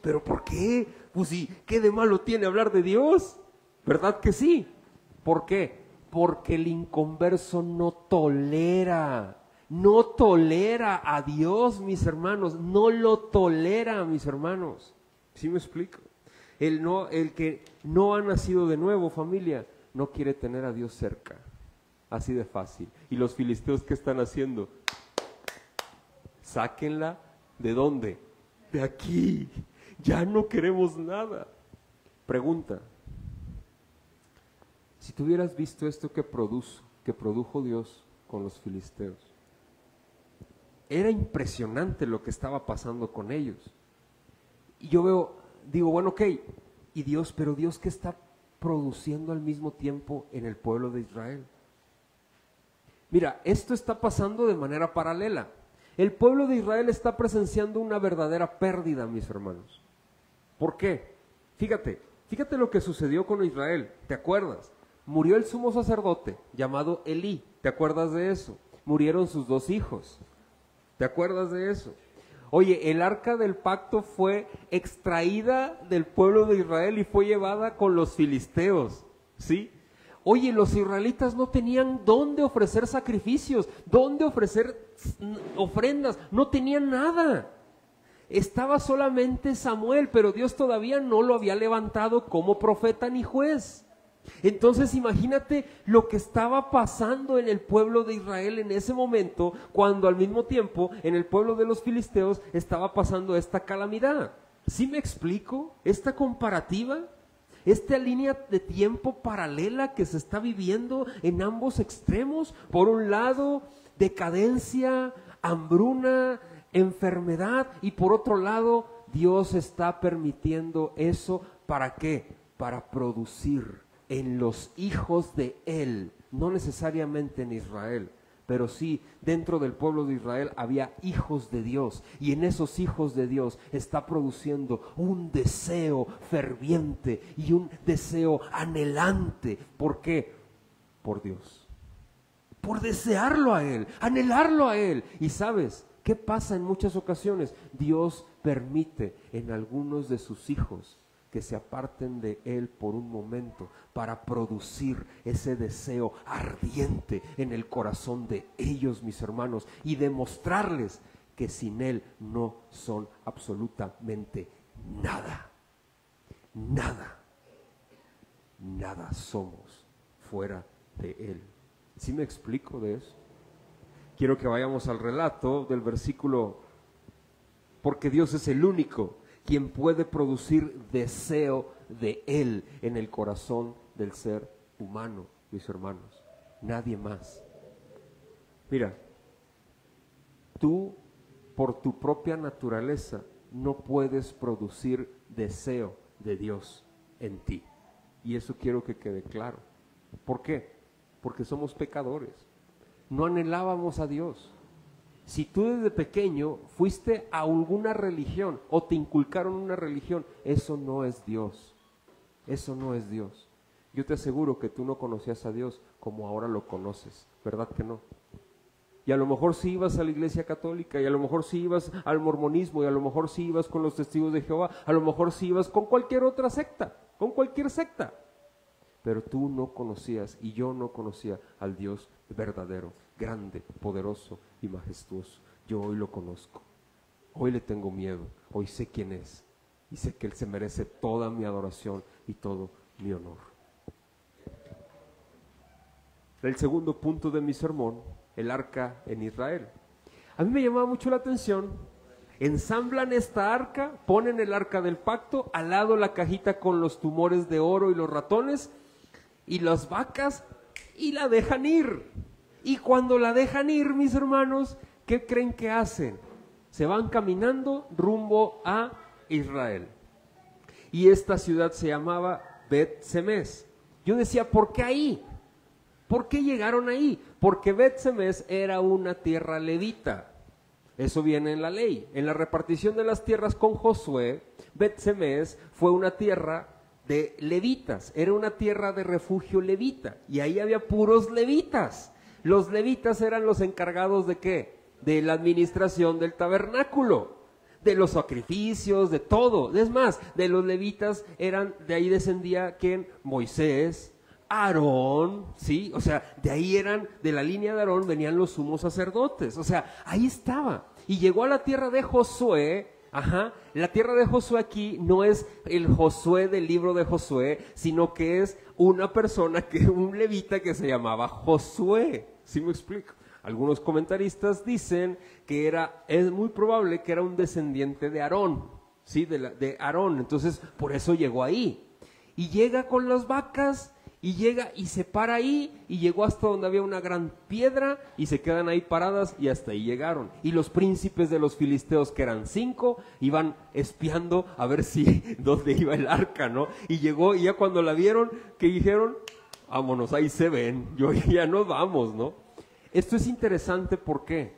¿Pero por qué? Pues sí, ¿qué de malo tiene hablar de Dios? ¿Verdad que sí? ¿Por qué? Porque el inconverso no tolera a Dios, mis hermanos, no lo tolera, mis hermanos. ¿Sí me explico? El que no ha nacido de nuevo, familia, no quiere tener a Dios cerca, así de fácil. ¿Y los filisteos qué están haciendo? Sáquenla, ¿de dónde? De aquí, ya no queremos nada. Pregunta: si tú hubieras visto esto que produjo Dios con los filisteos, era impresionante lo que estaba pasando con ellos. Y yo digo, bueno, ok, y Dios, pero Dios, ¿qué está produciendo al mismo tiempo en el pueblo de Israel? Mira, esto está pasando de manera paralela. El pueblo de Israel está presenciando una verdadera pérdida, mis hermanos. ¿Por qué? Fíjate lo que sucedió con Israel, ¿te acuerdas? Murió el sumo sacerdote llamado Elí, ¿te acuerdas de eso? Murieron sus 2 hijos, ¿te acuerdas de eso? Oye, el arca del pacto fue extraída del pueblo de Israel y fue llevada con los filisteos, ¿sí? Oye, los israelitas no tenían dónde ofrecer sacrificios, dónde ofrecer ofrendas, no tenían nada. Estaba solamente Samuel, pero Dios todavía no lo había levantado como profeta ni juez. Entonces imagínate lo que estaba pasando en el pueblo de Israel en ese momento, cuando al mismo tiempo en el pueblo de los filisteos estaba pasando esta calamidad. ¿Sí me explico? Esta comparativa, esta línea de tiempo paralela que se está viviendo en ambos extremos. Por un lado, decadencia, hambruna, enfermedad, y por otro lado, Dios está permitiendo eso. ¿Para qué? Para producir en los hijos de Él, no necesariamente en Israel, pero sí dentro del pueblo de Israel había hijos de Dios, y en esos hijos de Dios está produciendo un deseo ferviente y un deseo anhelante. ¿Por qué? Por Dios, por desearlo a Él, anhelarlo a Él. Y ¿sabes qué pasa en muchas ocasiones? Dios permite en algunos de sus hijos que se aparten de Él por un momento para producir ese deseo ardiente en el corazón de ellos, mis hermanos, y demostrarles que sin Él no son absolutamente nada, nada somos fuera de Él. ¿Sí me explico de eso? Quiero que vayamos al relato del versículo, porque Dios es el único quien puede producir deseo de Él en el corazón del ser humano, mis hermanos. Nadie más. Mira, tú por tu propia naturaleza no puedes producir deseo de Dios en ti. Y eso quiero que quede claro. ¿Por qué? Porque somos pecadores. No anhelábamos a Dios. Si tú desde pequeño fuiste a alguna religión o te inculcaron una religión, eso no es Dios. Eso no es Dios. Yo te aseguro que tú no conocías a Dios como ahora lo conoces, ¿verdad que no? Y a lo mejor sí ibas a la iglesia católica, y a lo mejor sí ibas al mormonismo, y a lo mejor sí ibas con los testigos de Jehová, a lo mejor sí ibas con cualquier otra secta, con cualquier secta. Pero tú no conocías, y yo no conocía al Dios verdadero, grande, poderoso y majestuoso. Yo hoy lo conozco, hoy le tengo miedo, hoy sé quién es, y sé que Él se merece toda mi adoración y todo mi honor. El segundo punto de mi sermón, el arca en Israel. A mí me llamaba mucho la atención. Ensamblan esta arca, ponen el arca del pacto, al lado la cajita con los tumores de oro y los ratones y las vacas, y la dejan ir. Y cuando la dejan ir, mis hermanos, ¿qué creen que hacen? Se van caminando rumbo a Israel. Y esta ciudad se llamaba Bet-Semes. Yo decía, ¿por qué ahí? ¿Por qué llegaron ahí? Porque Bet-Semes era una tierra levita. Eso viene en la ley. En la repartición de las tierras con Josué, Bet-Semes fue una tierra de levitas. Era una tierra de refugio levita. Y ahí había puros levitas. Los levitas eran los encargados ¿de qué? De la administración del tabernáculo, de los sacrificios, de todo. Es más, de los levitas de ahí descendía ¿quién? Moisés, Aarón, ¿sí? O sea, de la línea de Aarón venían los sumos sacerdotes. O sea, ahí estaba. Y llegó a la tierra de Josué. La tierra de Josué aquí no es el Josué del libro de Josué, sino que es una persona, un levita que se llamaba Josué. ¿Sí me explico? Algunos comentaristas dicen que es muy probable que era un descendiente de Aarón, ¿sí? De Aarón. Entonces, por eso llegó ahí. Y llega con las vacas Y llega y se para ahí y llegó hasta donde había una gran piedra y se quedan ahí paradas y hasta ahí llegaron. Y los príncipes de los filisteos, que eran 5, iban espiando a ver si dónde iba el arca, ¿no? Y llegó y ya cuando la vieron, que dijeron, vámonos, ahí se ven, ya nos vamos, ¿no? Esto es interesante, ¿por qué?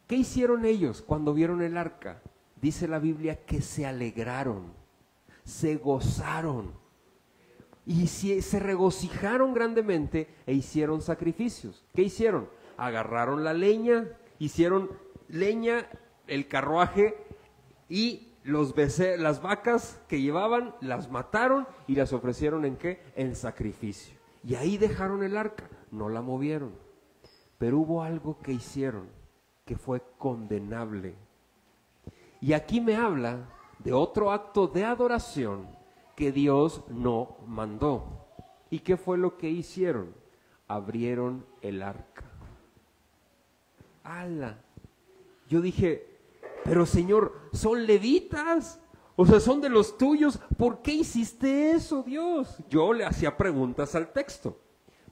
¿Qué hicieron ellos cuando vieron el arca? Dice la Biblia que se alegraron, se gozaron. Y se regocijaron grandemente e hicieron sacrificios. ¿Qué hicieron? Agarraron la leña, hicieron leña, el carruaje y las vacas que llevaban, las mataron y las ofrecieron ¿en qué? En sacrificio. Y ahí dejaron el arca, no la movieron. Pero hubo algo que hicieron que fue condenable. Y aquí me habla de otro acto de adoración que Dios no mandó. ¿Y qué fue lo que hicieron? Abrieron el arca. ¡Hala! Yo dije, pero Señor, son levitas, o sea, son de los tuyos, ¿por qué hiciste eso, Dios? Yo le hacía preguntas al texto.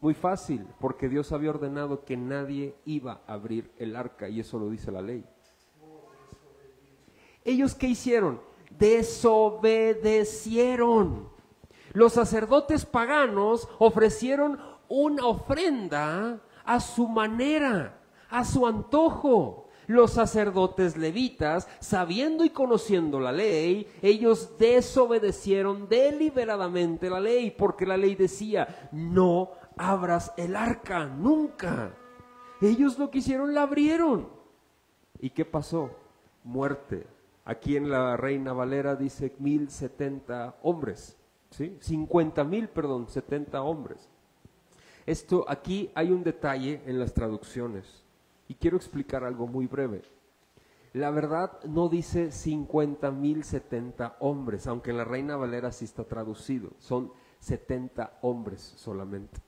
Muy fácil, porque Dios había ordenado que nadie iba a abrir el arca, y eso lo dice la ley. ¿Ellos qué hicieron? Desobedecieron. Los sacerdotes paganos ofrecieron una ofrenda a su manera, a su antojo. Los sacerdotes levitas, sabiendo y conociendo la ley, ellos desobedecieron deliberadamente la ley, porque la ley decía, no abras el arca, nunca. Ellos lo que hicieron, la abrieron. ¿Y qué pasó? Muerte. Aquí en la Reina Valera dice 1070 hombres, ¿sí? 70 hombres. Esto, aquí hay un detalle en las traducciones y quiero explicar algo muy breve. La verdad no dice 70 hombres, aunque en la Reina Valera sí está traducido, son 70 hombres solamente.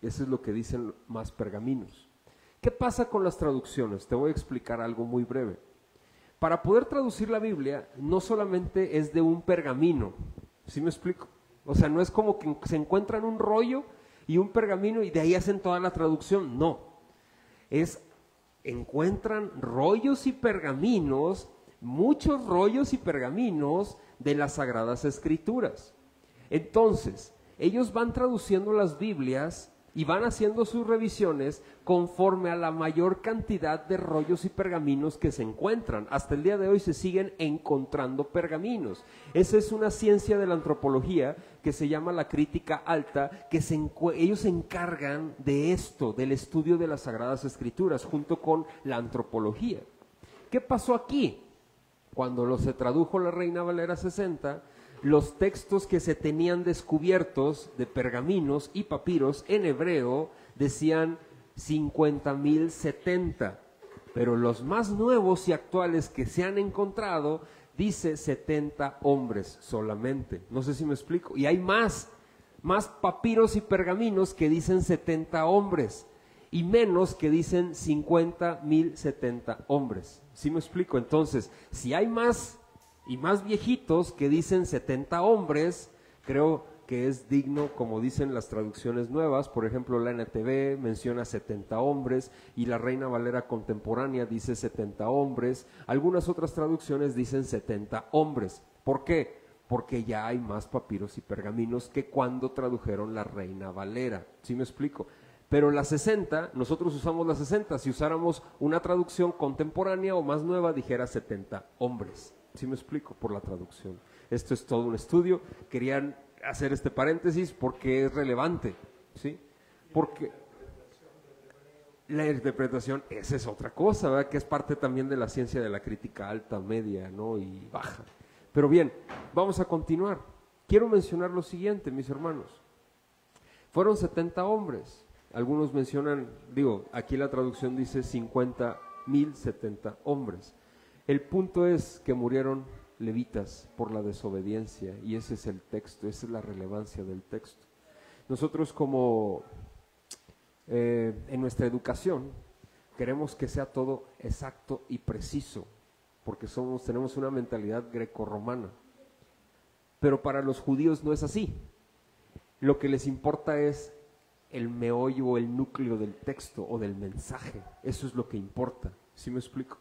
Eso es lo que dicen más pergaminos. ¿Qué pasa con las traducciones? Te voy a explicar algo muy breve. Para poder traducir la Biblia, no solamente es de un pergamino, ¿sí me explico? O sea, no es como que se encuentran un rollo y un pergamino y de ahí hacen toda la traducción, no. Encuentran rollos y pergaminos, muchos rollos y pergaminos de las Sagradas Escrituras. Entonces, ellos van traduciendo las Biblias y van haciendo sus revisiones conforme a la mayor cantidad de rollos y pergaminos que se encuentran. Hasta el día de hoy se siguen encontrando pergaminos. Esa es una ciencia de la antropología que se llama la crítica alta, que ellos se encargan de esto, del estudio de las Sagradas Escrituras, junto con la antropología. ¿Qué pasó aquí? Cuando se tradujo la Reina Valera 60, los textos que se tenían descubiertos de pergaminos y papiros en hebreo decían 50.070, pero los más nuevos y actuales que se han encontrado dice 70 hombres solamente. No sé si me explico. Y hay más papiros y pergaminos que dicen 70 hombres y menos que dicen 50.070 hombres. ¿Sí me explico? Entonces, si hay más y más viejitos que dicen 70 hombres, creo que es digno, como dicen las traducciones nuevas. Por ejemplo, la NTV menciona 70 hombres y la Reina Valera contemporánea dice 70 hombres. Algunas otras traducciones dicen 70 hombres. ¿Por qué? Porque ya hay más papiros y pergaminos que cuando tradujeron la Reina Valera. ¿Sí me explico? Pero la 60, nosotros usamos la 60. Si usáramos una traducción contemporánea o más nueva, dijera 70 hombres. ¿Sí me explico? Por la traducción. Esto es todo un estudio. Querían hacer este paréntesis porque es relevante, ¿sí? Porque la interpretación, esa es otra cosa, ¿verdad? Que es parte también de la ciencia de la crítica alta, media, ¿no? Y baja. Pero bien, vamos a continuar. Quiero mencionar lo siguiente, mis hermanos. Fueron 70 hombres. Algunos mencionan, aquí la traducción dice 50.070 hombres. El punto es que murieron levitas por la desobediencia, y ese es el texto, esa es la relevancia del texto. Nosotros como en nuestra educación queremos que sea todo exacto y preciso, porque tenemos una mentalidad grecorromana, pero para los judíos no es así. lo que les importa es el meollo o el núcleo del texto o del mensaje. Eso es lo que importa. ¿Sí me explico?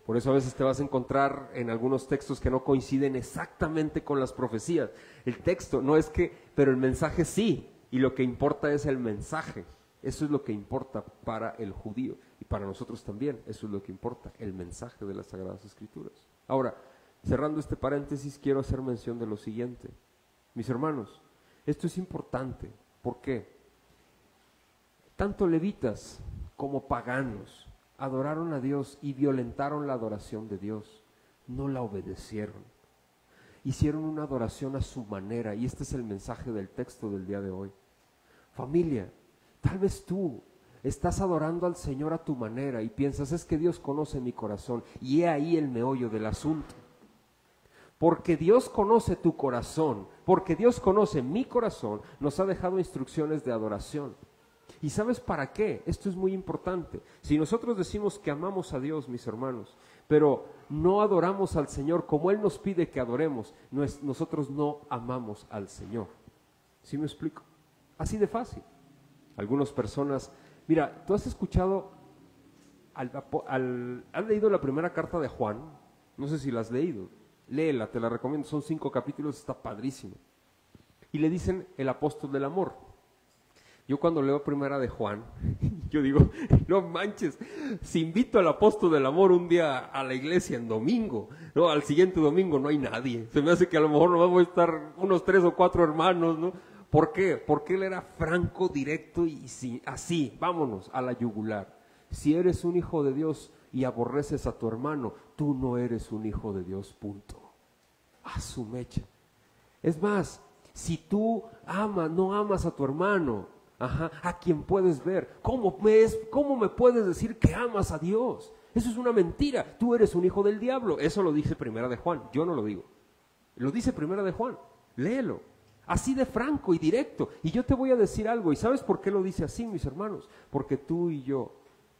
Por eso a veces te vas a encontrar en algunos textos que no coinciden exactamente con las profecías. El texto no es que, pero el mensaje sí, y lo que importa es el mensaje. Eso es lo que importa para el judío y para nosotros también. Eso es lo que importa, el mensaje de las Sagradas Escrituras. Ahora, cerrando este paréntesis, quiero hacer mención de lo siguiente. Mis hermanos, esto es importante. ¿Por qué? Tanto levitas como paganos adoraron a Dios y violentaron la adoración de Dios. No la obedecieron. Hicieron una adoración a su manera, y este es el mensaje del texto del día de hoy. Familia, tal vez tú estás adorando al Señor a tu manera y piensas, es que Dios conoce mi corazón, y he ahí el meollo del asunto. Porque Dios conoce tu corazón, porque Dios conoce mi corazón, nos ha dejado instrucciones de adoración. ¿Y sabes para qué? Esto es muy importante. Si nosotros decimos que amamos a Dios, mis hermanos, pero no adoramos al Señor como Él nos pide que adoremos, nosotros no amamos al Señor. ¿Sí me explico? Así de fácil. Algunas personas, mira, tú has escuchado, ¿has leído la primera carta de Juan? No sé si la has leído. Léela, te la recomiendo, son 5 capítulos, está padrísimo. Y le dicen el apóstol del amor. Yo cuando leo primera de Juan, yo digo, no manches, si invito al apóstol del amor un día a la iglesia en domingo, no, al siguiente domingo no hay nadie. Se me hace que a lo mejor no vamos a estar unos 3 o 4 hermanos, ¿no? ¿Por qué? Porque él era franco, directo y así, vámonos, a la yugular. Si eres un hijo de Dios y aborreces a tu hermano, tú no eres un hijo de Dios, punto. A su mecha. Es más, si tú no amas a tu hermano, a quien puedes ver, ¿cómo me puedes decir que amas a Dios? Eso es una mentira, tú eres un hijo del diablo. Eso lo dice Primera de Juan, yo no lo digo. Lo dice Primera de Juan, léelo. Así de franco y directo. Y yo te voy a decir algo, ¿y sabes por qué lo dice así, mis hermanos? Porque tú y yo,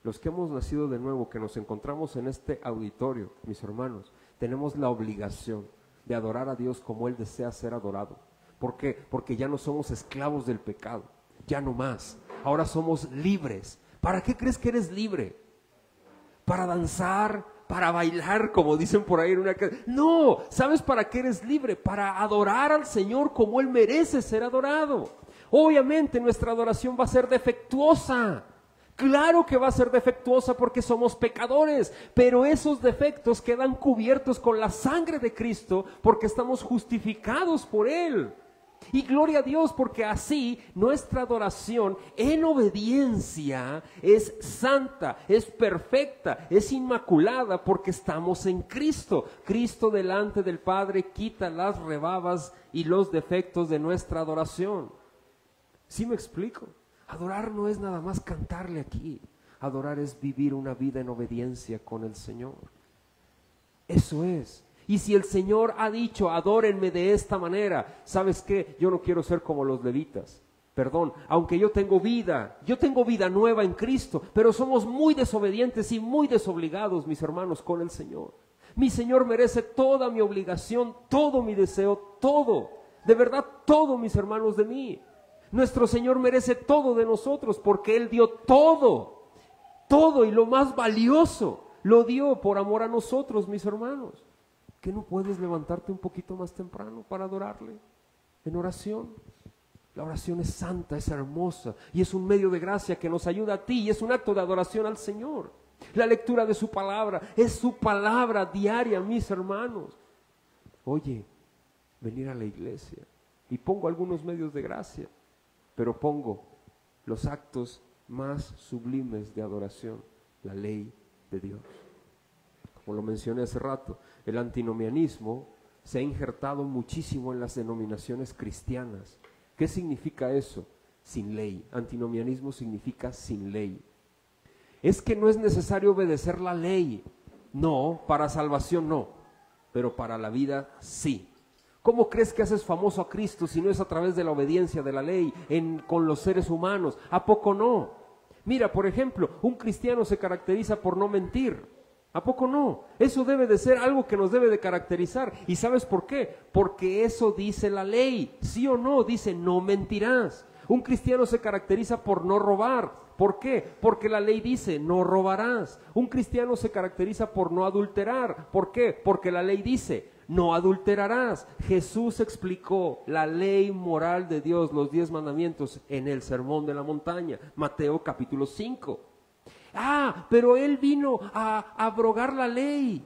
los que hemos nacido de nuevo, que nos encontramos en este auditorio, mis hermanos, tenemos la obligación de adorar a Dios como Él desea ser adorado. ¿Por qué? Porque ya no somos esclavos del pecado, ya no más. Ahora somos libres. ¿Para qué crees que eres libre? ¿Para danzar? ¿Para bailar, como dicen por ahí en una casa? No, ¿sabes para qué eres libre? Para adorar al Señor como Él merece ser adorado. Obviamente nuestra adoración va a ser defectuosa. Claro que va a ser defectuosa porque somos pecadores, pero esos defectos quedan cubiertos con la sangre de Cristo porque estamos justificados por Él. Y gloria a Dios, porque así nuestra adoración en obediencia es santa, es perfecta, es inmaculada, porque estamos en Cristo. Cristo delante del Padre quita las rebabas y los defectos de nuestra adoración. ¿Sí me explico? Adorar no es nada más cantarle aquí. Adorar es vivir una vida en obediencia con el Señor. Eso es. Y si el Señor ha dicho, adórenme de esta manera, ¿sabes qué? Yo no quiero ser como los levitas. Perdón, aunque yo tengo vida nueva en Cristo, pero somos muy desobedientes y muy desobligados, mis hermanos, con el Señor. Mi Señor merece toda mi obligación, todo mi deseo, todo. De verdad, todo, mis hermanos, de mí. Nuestro Señor merece todo de nosotros porque Él dio todo, todo y lo más valioso, lo dio por amor a nosotros, mis hermanos. ¿Que no puedes levantarte un poquito más temprano para adorarle en oración? La oración es santa, es hermosa y es un medio de gracia que nos ayuda a ti y es un acto de adoración al Señor. La lectura de su palabra es su palabra diaria, mis hermanos. Oye, venir a la iglesia y pongo algunos medios de gracia, pero pongo los actos más sublimes de adoración, la ley de Dios. Como lo mencioné hace rato, el antinomianismo se ha injertado muchísimo en las denominaciones cristianas. ¿Qué significa eso? Sin ley. Antinomianismo significa sin ley. Es que no es necesario obedecer la ley. No, para salvación no, pero para la vida sí. ¿Cómo crees que haces famoso a Cristo si no es a través de la obediencia de la ley con los seres humanos? ¿A poco no? Mira, por ejemplo, un cristiano se caracteriza por no mentir. ¿A poco no? Eso debe de ser algo que nos debe de caracterizar. ¿Y sabes por qué? Porque eso dice la ley. ¿Sí o no? Dice, no mentirás. Un cristiano se caracteriza por no robar. ¿Por qué? Porque la ley dice, no robarás. Un cristiano se caracteriza por no adulterar. ¿Por qué? Porque la ley dice, no adulterarás. Jesús explicó la ley moral de Dios, los 10 mandamientos, en el Sermón de la Montaña, Mateo capítulo 5. Pero Él vino a abrogar la ley.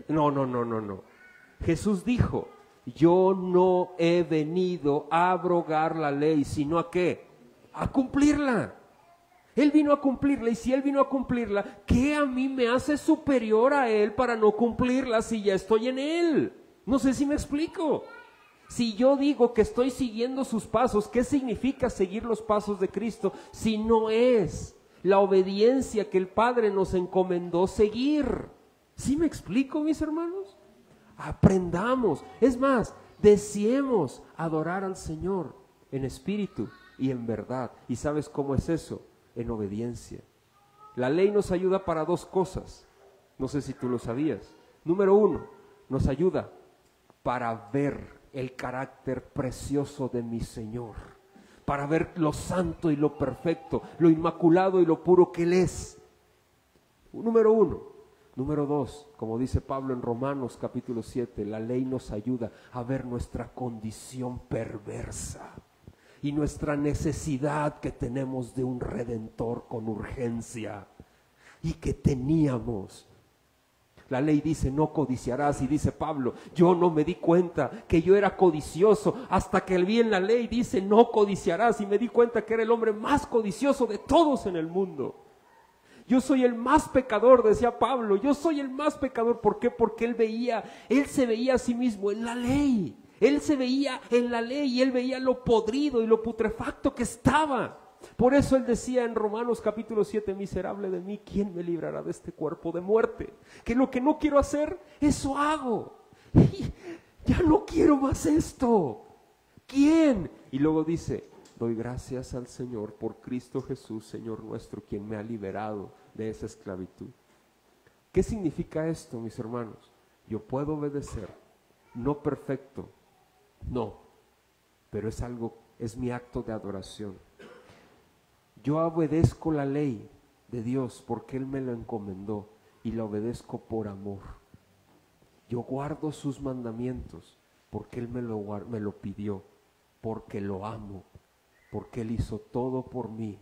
No. Jesús dijo, yo no he venido a abrogar la ley, sino ¿a qué? A cumplirla. Él vino a cumplirla, y si Él vino a cumplirla, ¿qué a mí me hace superior a Él para no cumplirla si ya estoy en Él? No sé si me explico. Si yo digo que estoy siguiendo sus pasos, ¿qué significa seguir los pasos de Cristo si no es la obediencia que el Padre nos encomendó seguir? ¿Sí me explico, mis hermanos? Aprendamos. Es más, deseemos adorar al Señor en espíritu y en verdad. ¿Y sabes cómo es eso? En obediencia. La ley nos ayuda para 2 cosas. No sé si tú lo sabías. Número 1, nos ayuda para ver el carácter precioso de mi Señor, para ver lo santo y lo perfecto, lo inmaculado y lo puro que Él es. Número 1. Número 2, como dice Pablo en Romanos capítulo 7, la ley nos ayuda a ver nuestra condición perversa y nuestra necesidad que tenemos de un Redentor con urgencia y que teníamos. La ley dice, no codiciarás, y dice Pablo, yo no me di cuenta que yo era codicioso hasta que vi en la ley, dice, no codiciarás, y me di cuenta que era el hombre más codicioso de todos en el mundo. Yo soy el más pecador, decía Pablo, yo soy el más pecador. ¿Por qué? Porque él se veía a sí mismo en la ley. Él se veía en la ley y él veía lo podrido y lo putrefacto que estaba. Por eso él decía en Romanos capítulo 7, miserable de mí, ¿quién me librará de este cuerpo de muerte? Que lo que no quiero hacer, eso hago. Y ya no quiero más esto. ¿Quién? Y luego dice, doy gracias al Señor por Cristo Jesús, Señor nuestro, quien me ha liberado de esa esclavitud. ¿Qué significa esto, mis hermanos? Yo puedo obedecer, no perfecto, no, pero es mi acto de adoración. Yo obedezco la ley de Dios porque Él me lo encomendó y la obedezco por amor. Yo guardo sus mandamientos porque Él me lo pidió, porque lo amo, porque Él hizo todo por mí,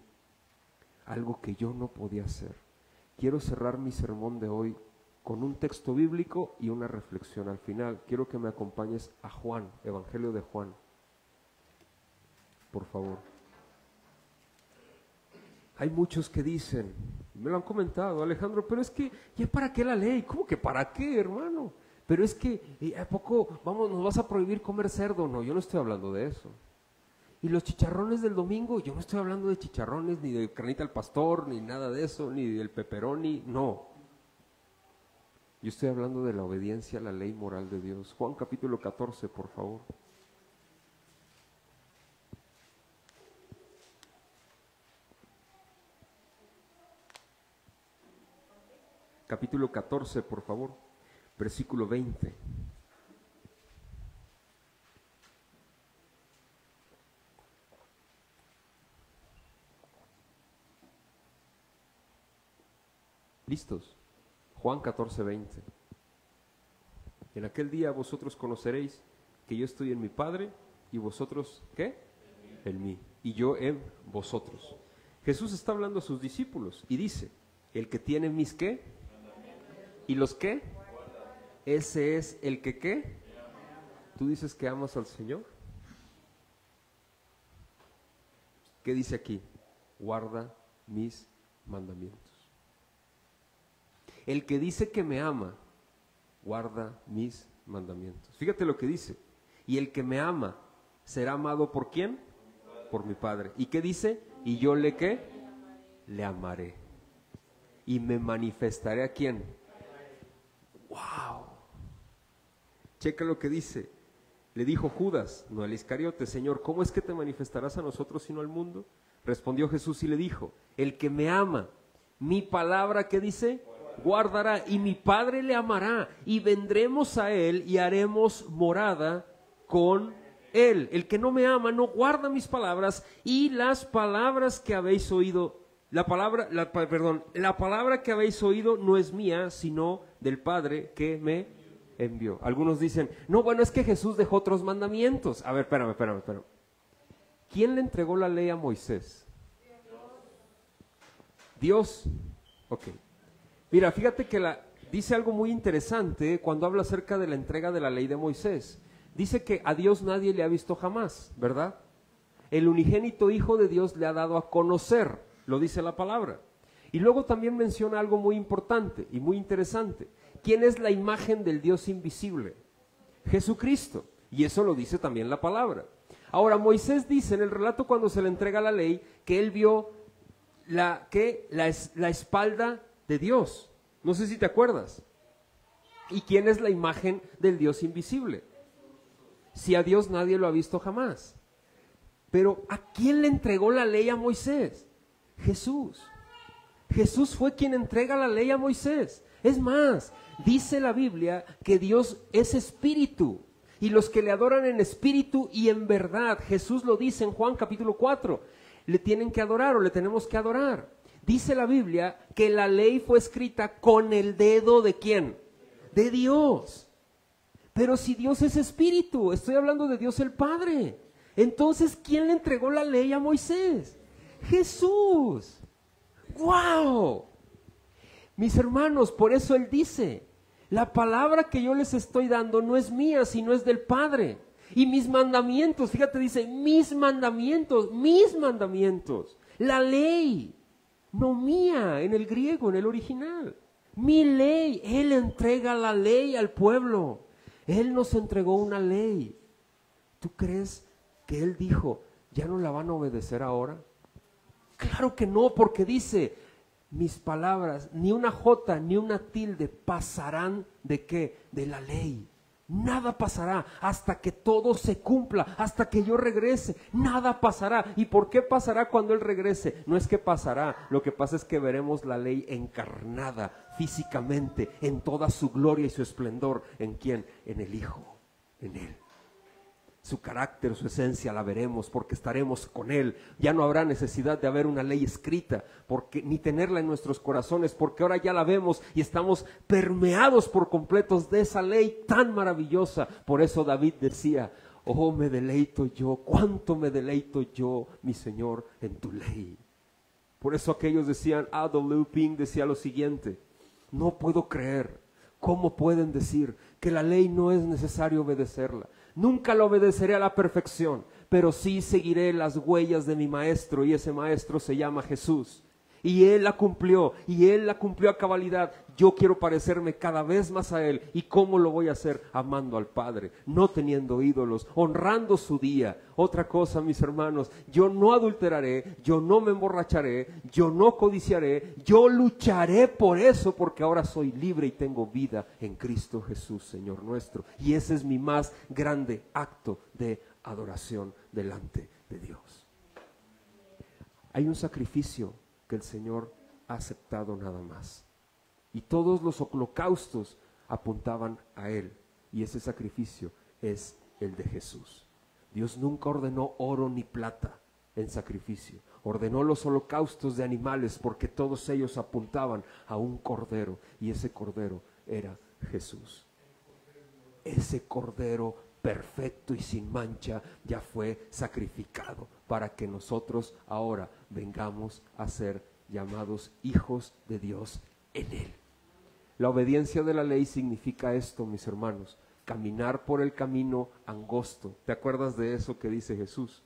algo que yo no podía hacer. Quiero cerrar mi sermón de hoy con un texto bíblico y una reflexión al final. Quiero que me acompañes a Juan, Evangelio de Juan, por favor. Hay muchos que dicen, me lo han comentado, Alejandro, pero es que, ¿ya para qué la ley? ¿Cómo que para qué, hermano? Pero es que, ¿a poco nos vas a prohibir comer cerdo? No, yo no estoy hablando de eso. Y los chicharrones del domingo, yo no estoy hablando de chicharrones, ni de carnita al pastor, ni nada de eso, ni del pepperoni, no. Yo estoy hablando de la obediencia a la ley moral de Dios. Juan capítulo 14, por favor. Capítulo 14, por favor, versículo 20. ¿Listos? Juan 14, 20. En aquel día vosotros conoceréis que yo estoy en mi Padre y vosotros, ¿qué? En mí. Y yo en vosotros. Jesús está hablando a sus discípulos y dice, el que tiene mis ¿qué? ¿Y los qué? Ese es el que ¿qué? ¿Tú dices que amas al Señor? ¿Qué dice aquí? Guarda mis mandamientos. El que dice que me ama, guarda mis mandamientos. Fíjate lo que dice. Y el que me ama, será amado ¿por quién? Por mi Padre. ¿Y qué dice? Y yo le ¿qué? Le amaré. Y me manifestaré ¿a quién? ¡Wow! Checa lo que dice. Le dijo Judas, no al Iscariote, Señor, ¿cómo es que te manifestarás a nosotros sino al mundo? Respondió Jesús y le dijo, el que me ama, mi palabra, ¿qué dice? guardará, y mi Padre le amará, y vendremos a él y haremos morada con él. El que no me ama no guarda mis palabras, y las palabras que habéis oído, la palabra que habéis oído no es mía, sino del Padre que me envió. Algunos dicen, no, bueno, es que Jesús dejó otros mandamientos. A ver, espérame. ¿Quién le entregó la ley a Moisés? Dios. Ok. Mira, fíjate que dice algo muy interesante cuando habla acerca de la entrega de la ley de Moisés. Dice que a Dios nadie le ha visto jamás, ¿verdad? El unigénito Hijo de Dios le ha dado a conocer, lo dice la palabra. Y luego también menciona algo muy importante y muy interesante. ¿Quién es la imagen del Dios invisible? Jesucristo. Y eso lo dice también la palabra. Ahora, Moisés dice en el relato cuando se le entrega la ley que él vio la espalda de Dios. No sé si te acuerdas. ¿Y quién es la imagen del Dios invisible? Si a Dios nadie lo ha visto jamás. Pero ¿a quién le entregó la ley a Moisés? Jesús. Jesús fue quien entrega la ley a Moisés. Es más, dice la Biblia que Dios es espíritu, y los que le adoran en espíritu y en verdad, Jesús lo dice en Juan capítulo 4, le tienen que adorar o le tenemos que adorar. Dice la Biblia que la ley fue escrita con el dedo ¿de quién? De Dios. Pero si Dios es espíritu, estoy hablando de Dios el Padre. Entonces, ¿quién le entregó la ley a Moisés? Jesús. ¡Wow! Mis hermanos, por eso Él dice, la palabra que yo les estoy dando no es mía, sino es del Padre. Y mis mandamientos, fíjate, dice, mis mandamientos, la ley, no mía, en el griego, en el original. Mi ley, Él entrega la ley al pueblo. Él nos entregó una ley. ¿Tú crees que Él dijo, ya no la van a obedecer ahora? Claro que no, porque dice, mis palabras, ni una jota ni una tilde pasarán ¿de qué? De la ley. Nada pasará hasta que todo se cumpla, hasta que yo regrese. Nada pasará. ¿Y por qué pasará cuando Él regrese? No es que pasará, lo que pasa es que veremos la ley encarnada físicamente en toda su gloria y su esplendor. ¿En quién? En el Hijo, en Él. Su carácter, su esencia la veremos porque estaremos con Él. Ya no habrá necesidad de haber una ley escrita ni tenerla en nuestros corazones, porque ahora ya la vemos y estamos permeados por completos de esa ley tan maravillosa. Por eso David decía, oh, me deleito yo, cuánto me deleito yo, mi Señor, en tu ley. Por eso aquellos decían, Aldo Luping decía lo siguiente, no puedo creer, ¿cómo pueden decir que la ley no es necesario obedecerla? Nunca la obedeceré a la perfección, pero sí seguiré las huellas de mi maestro, y ese maestro se llama Jesús. Y Él la cumplió, a cabalidad. Yo quiero parecerme cada vez más a Él. ¿Y cómo lo voy a hacer? Amando al Padre, no teniendo ídolos, honrando su día. Otra cosa, mis hermanos, yo no adulteraré, yo no me emborracharé, yo no codiciaré, yo lucharé por eso, porque ahora soy libre y tengo vida en Cristo Jesús, Señor nuestro. Y ese es mi más grande acto de adoración delante de Dios. Hay un sacrificio que el Señor ha aceptado nada más. Y todos los holocaustos apuntaban a Él. Y ese sacrificio es el de Jesús. Dios nunca ordenó oro ni plata en sacrificio. Ordenó los holocaustos de animales porque todos ellos apuntaban a un cordero. Y ese cordero era Jesús. Ese cordero perfecto y sin mancha ya fue sacrificado para que nosotros ahora vengamos a ser llamados hijos de Dios en Él. La obediencia de la ley significa esto, mis hermanos, caminar por el camino angosto. ¿Te acuerdas de eso que dice Jesús?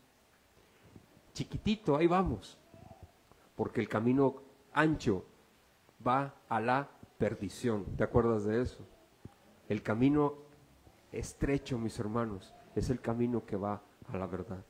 Chiquitito, ahí vamos, porque el camino ancho va a la perdición. ¿Te acuerdas de eso? El camino estrecho, mis hermanos, es el camino que va a la verdad.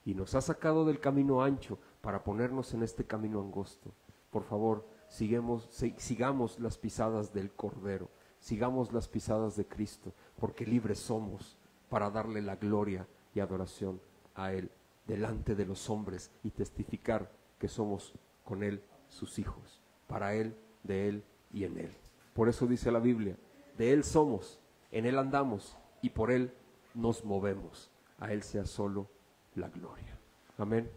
Y nos ha sacado del camino ancho para ponernos en este camino angosto. Por favor, sigamos las pisadas del Cordero, sigamos las pisadas de Cristo, porque libres somos para darle la gloria y adoración a Él delante de los hombres y testificar que somos con Él sus hijos, para Él, de Él y en Él. Por eso dice la Biblia, de Él somos, en Él andamos y por Él nos movemos. A Él sea solo la gloria. Amén.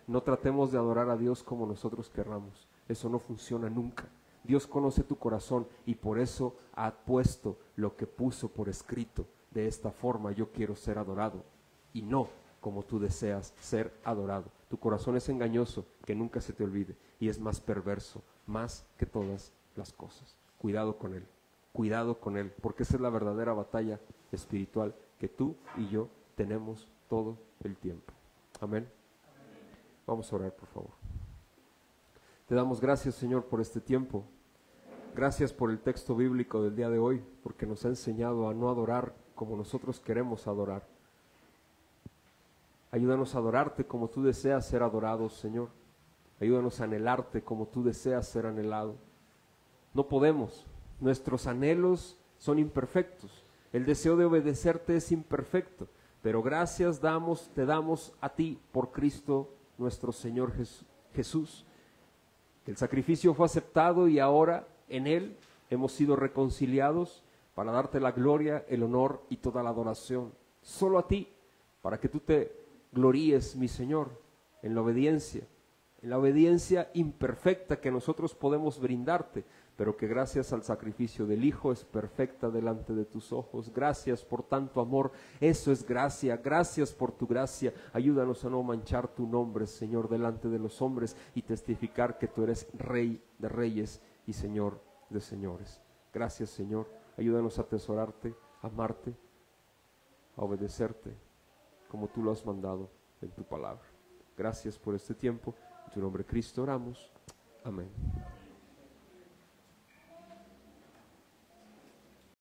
No tratemos de adorar a Dios como nosotros querramos. Eso no funciona nunca. Dios conoce tu corazón y por eso ha puesto lo que puso por escrito. De esta forma yo quiero ser adorado y no como tú deseas ser adorado. Tu corazón es engañoso, que nunca se te olvide, y es más perverso, más que todas las cosas. Cuidado con él, porque esa es la verdadera batalla espiritual que tú y yo tenemos todo el tiempo. Amén. Vamos a orar, por favor. Te damos gracias, Señor, por este tiempo. Gracias por el texto bíblico del día de hoy, porque nos ha enseñado a no adorar como nosotros queremos adorar. Ayúdanos a adorarte como tú deseas ser adorado, Señor. Ayúdanos a anhelarte como tú deseas ser anhelado. No podemos. Nuestros anhelos son imperfectos. El deseo de obedecerte es imperfecto. Pero gracias te damos a ti por Cristo nuestro Señor Jesús. El sacrificio fue aceptado y ahora en Él hemos sido reconciliados para darte la gloria, el honor y toda la adoración. Solo a ti, para que tú te gloríes, mi Señor, en la obediencia imperfecta que nosotros podemos brindarte, pero que gracias al sacrificio del Hijo es perfecta delante de tus ojos. Gracias por tanto amor, eso es gracia. Gracias por tu gracia. Ayúdanos a no manchar tu nombre, Señor, delante de los hombres y testificar que tú eres Rey de reyes y Señor de señores. Gracias, Señor. Ayúdanos a atesorarte, a amarte, a obedecerte como tú lo has mandado en tu palabra. Gracias por este tiempo. En tu nombre, Cristo, oramos. Amén.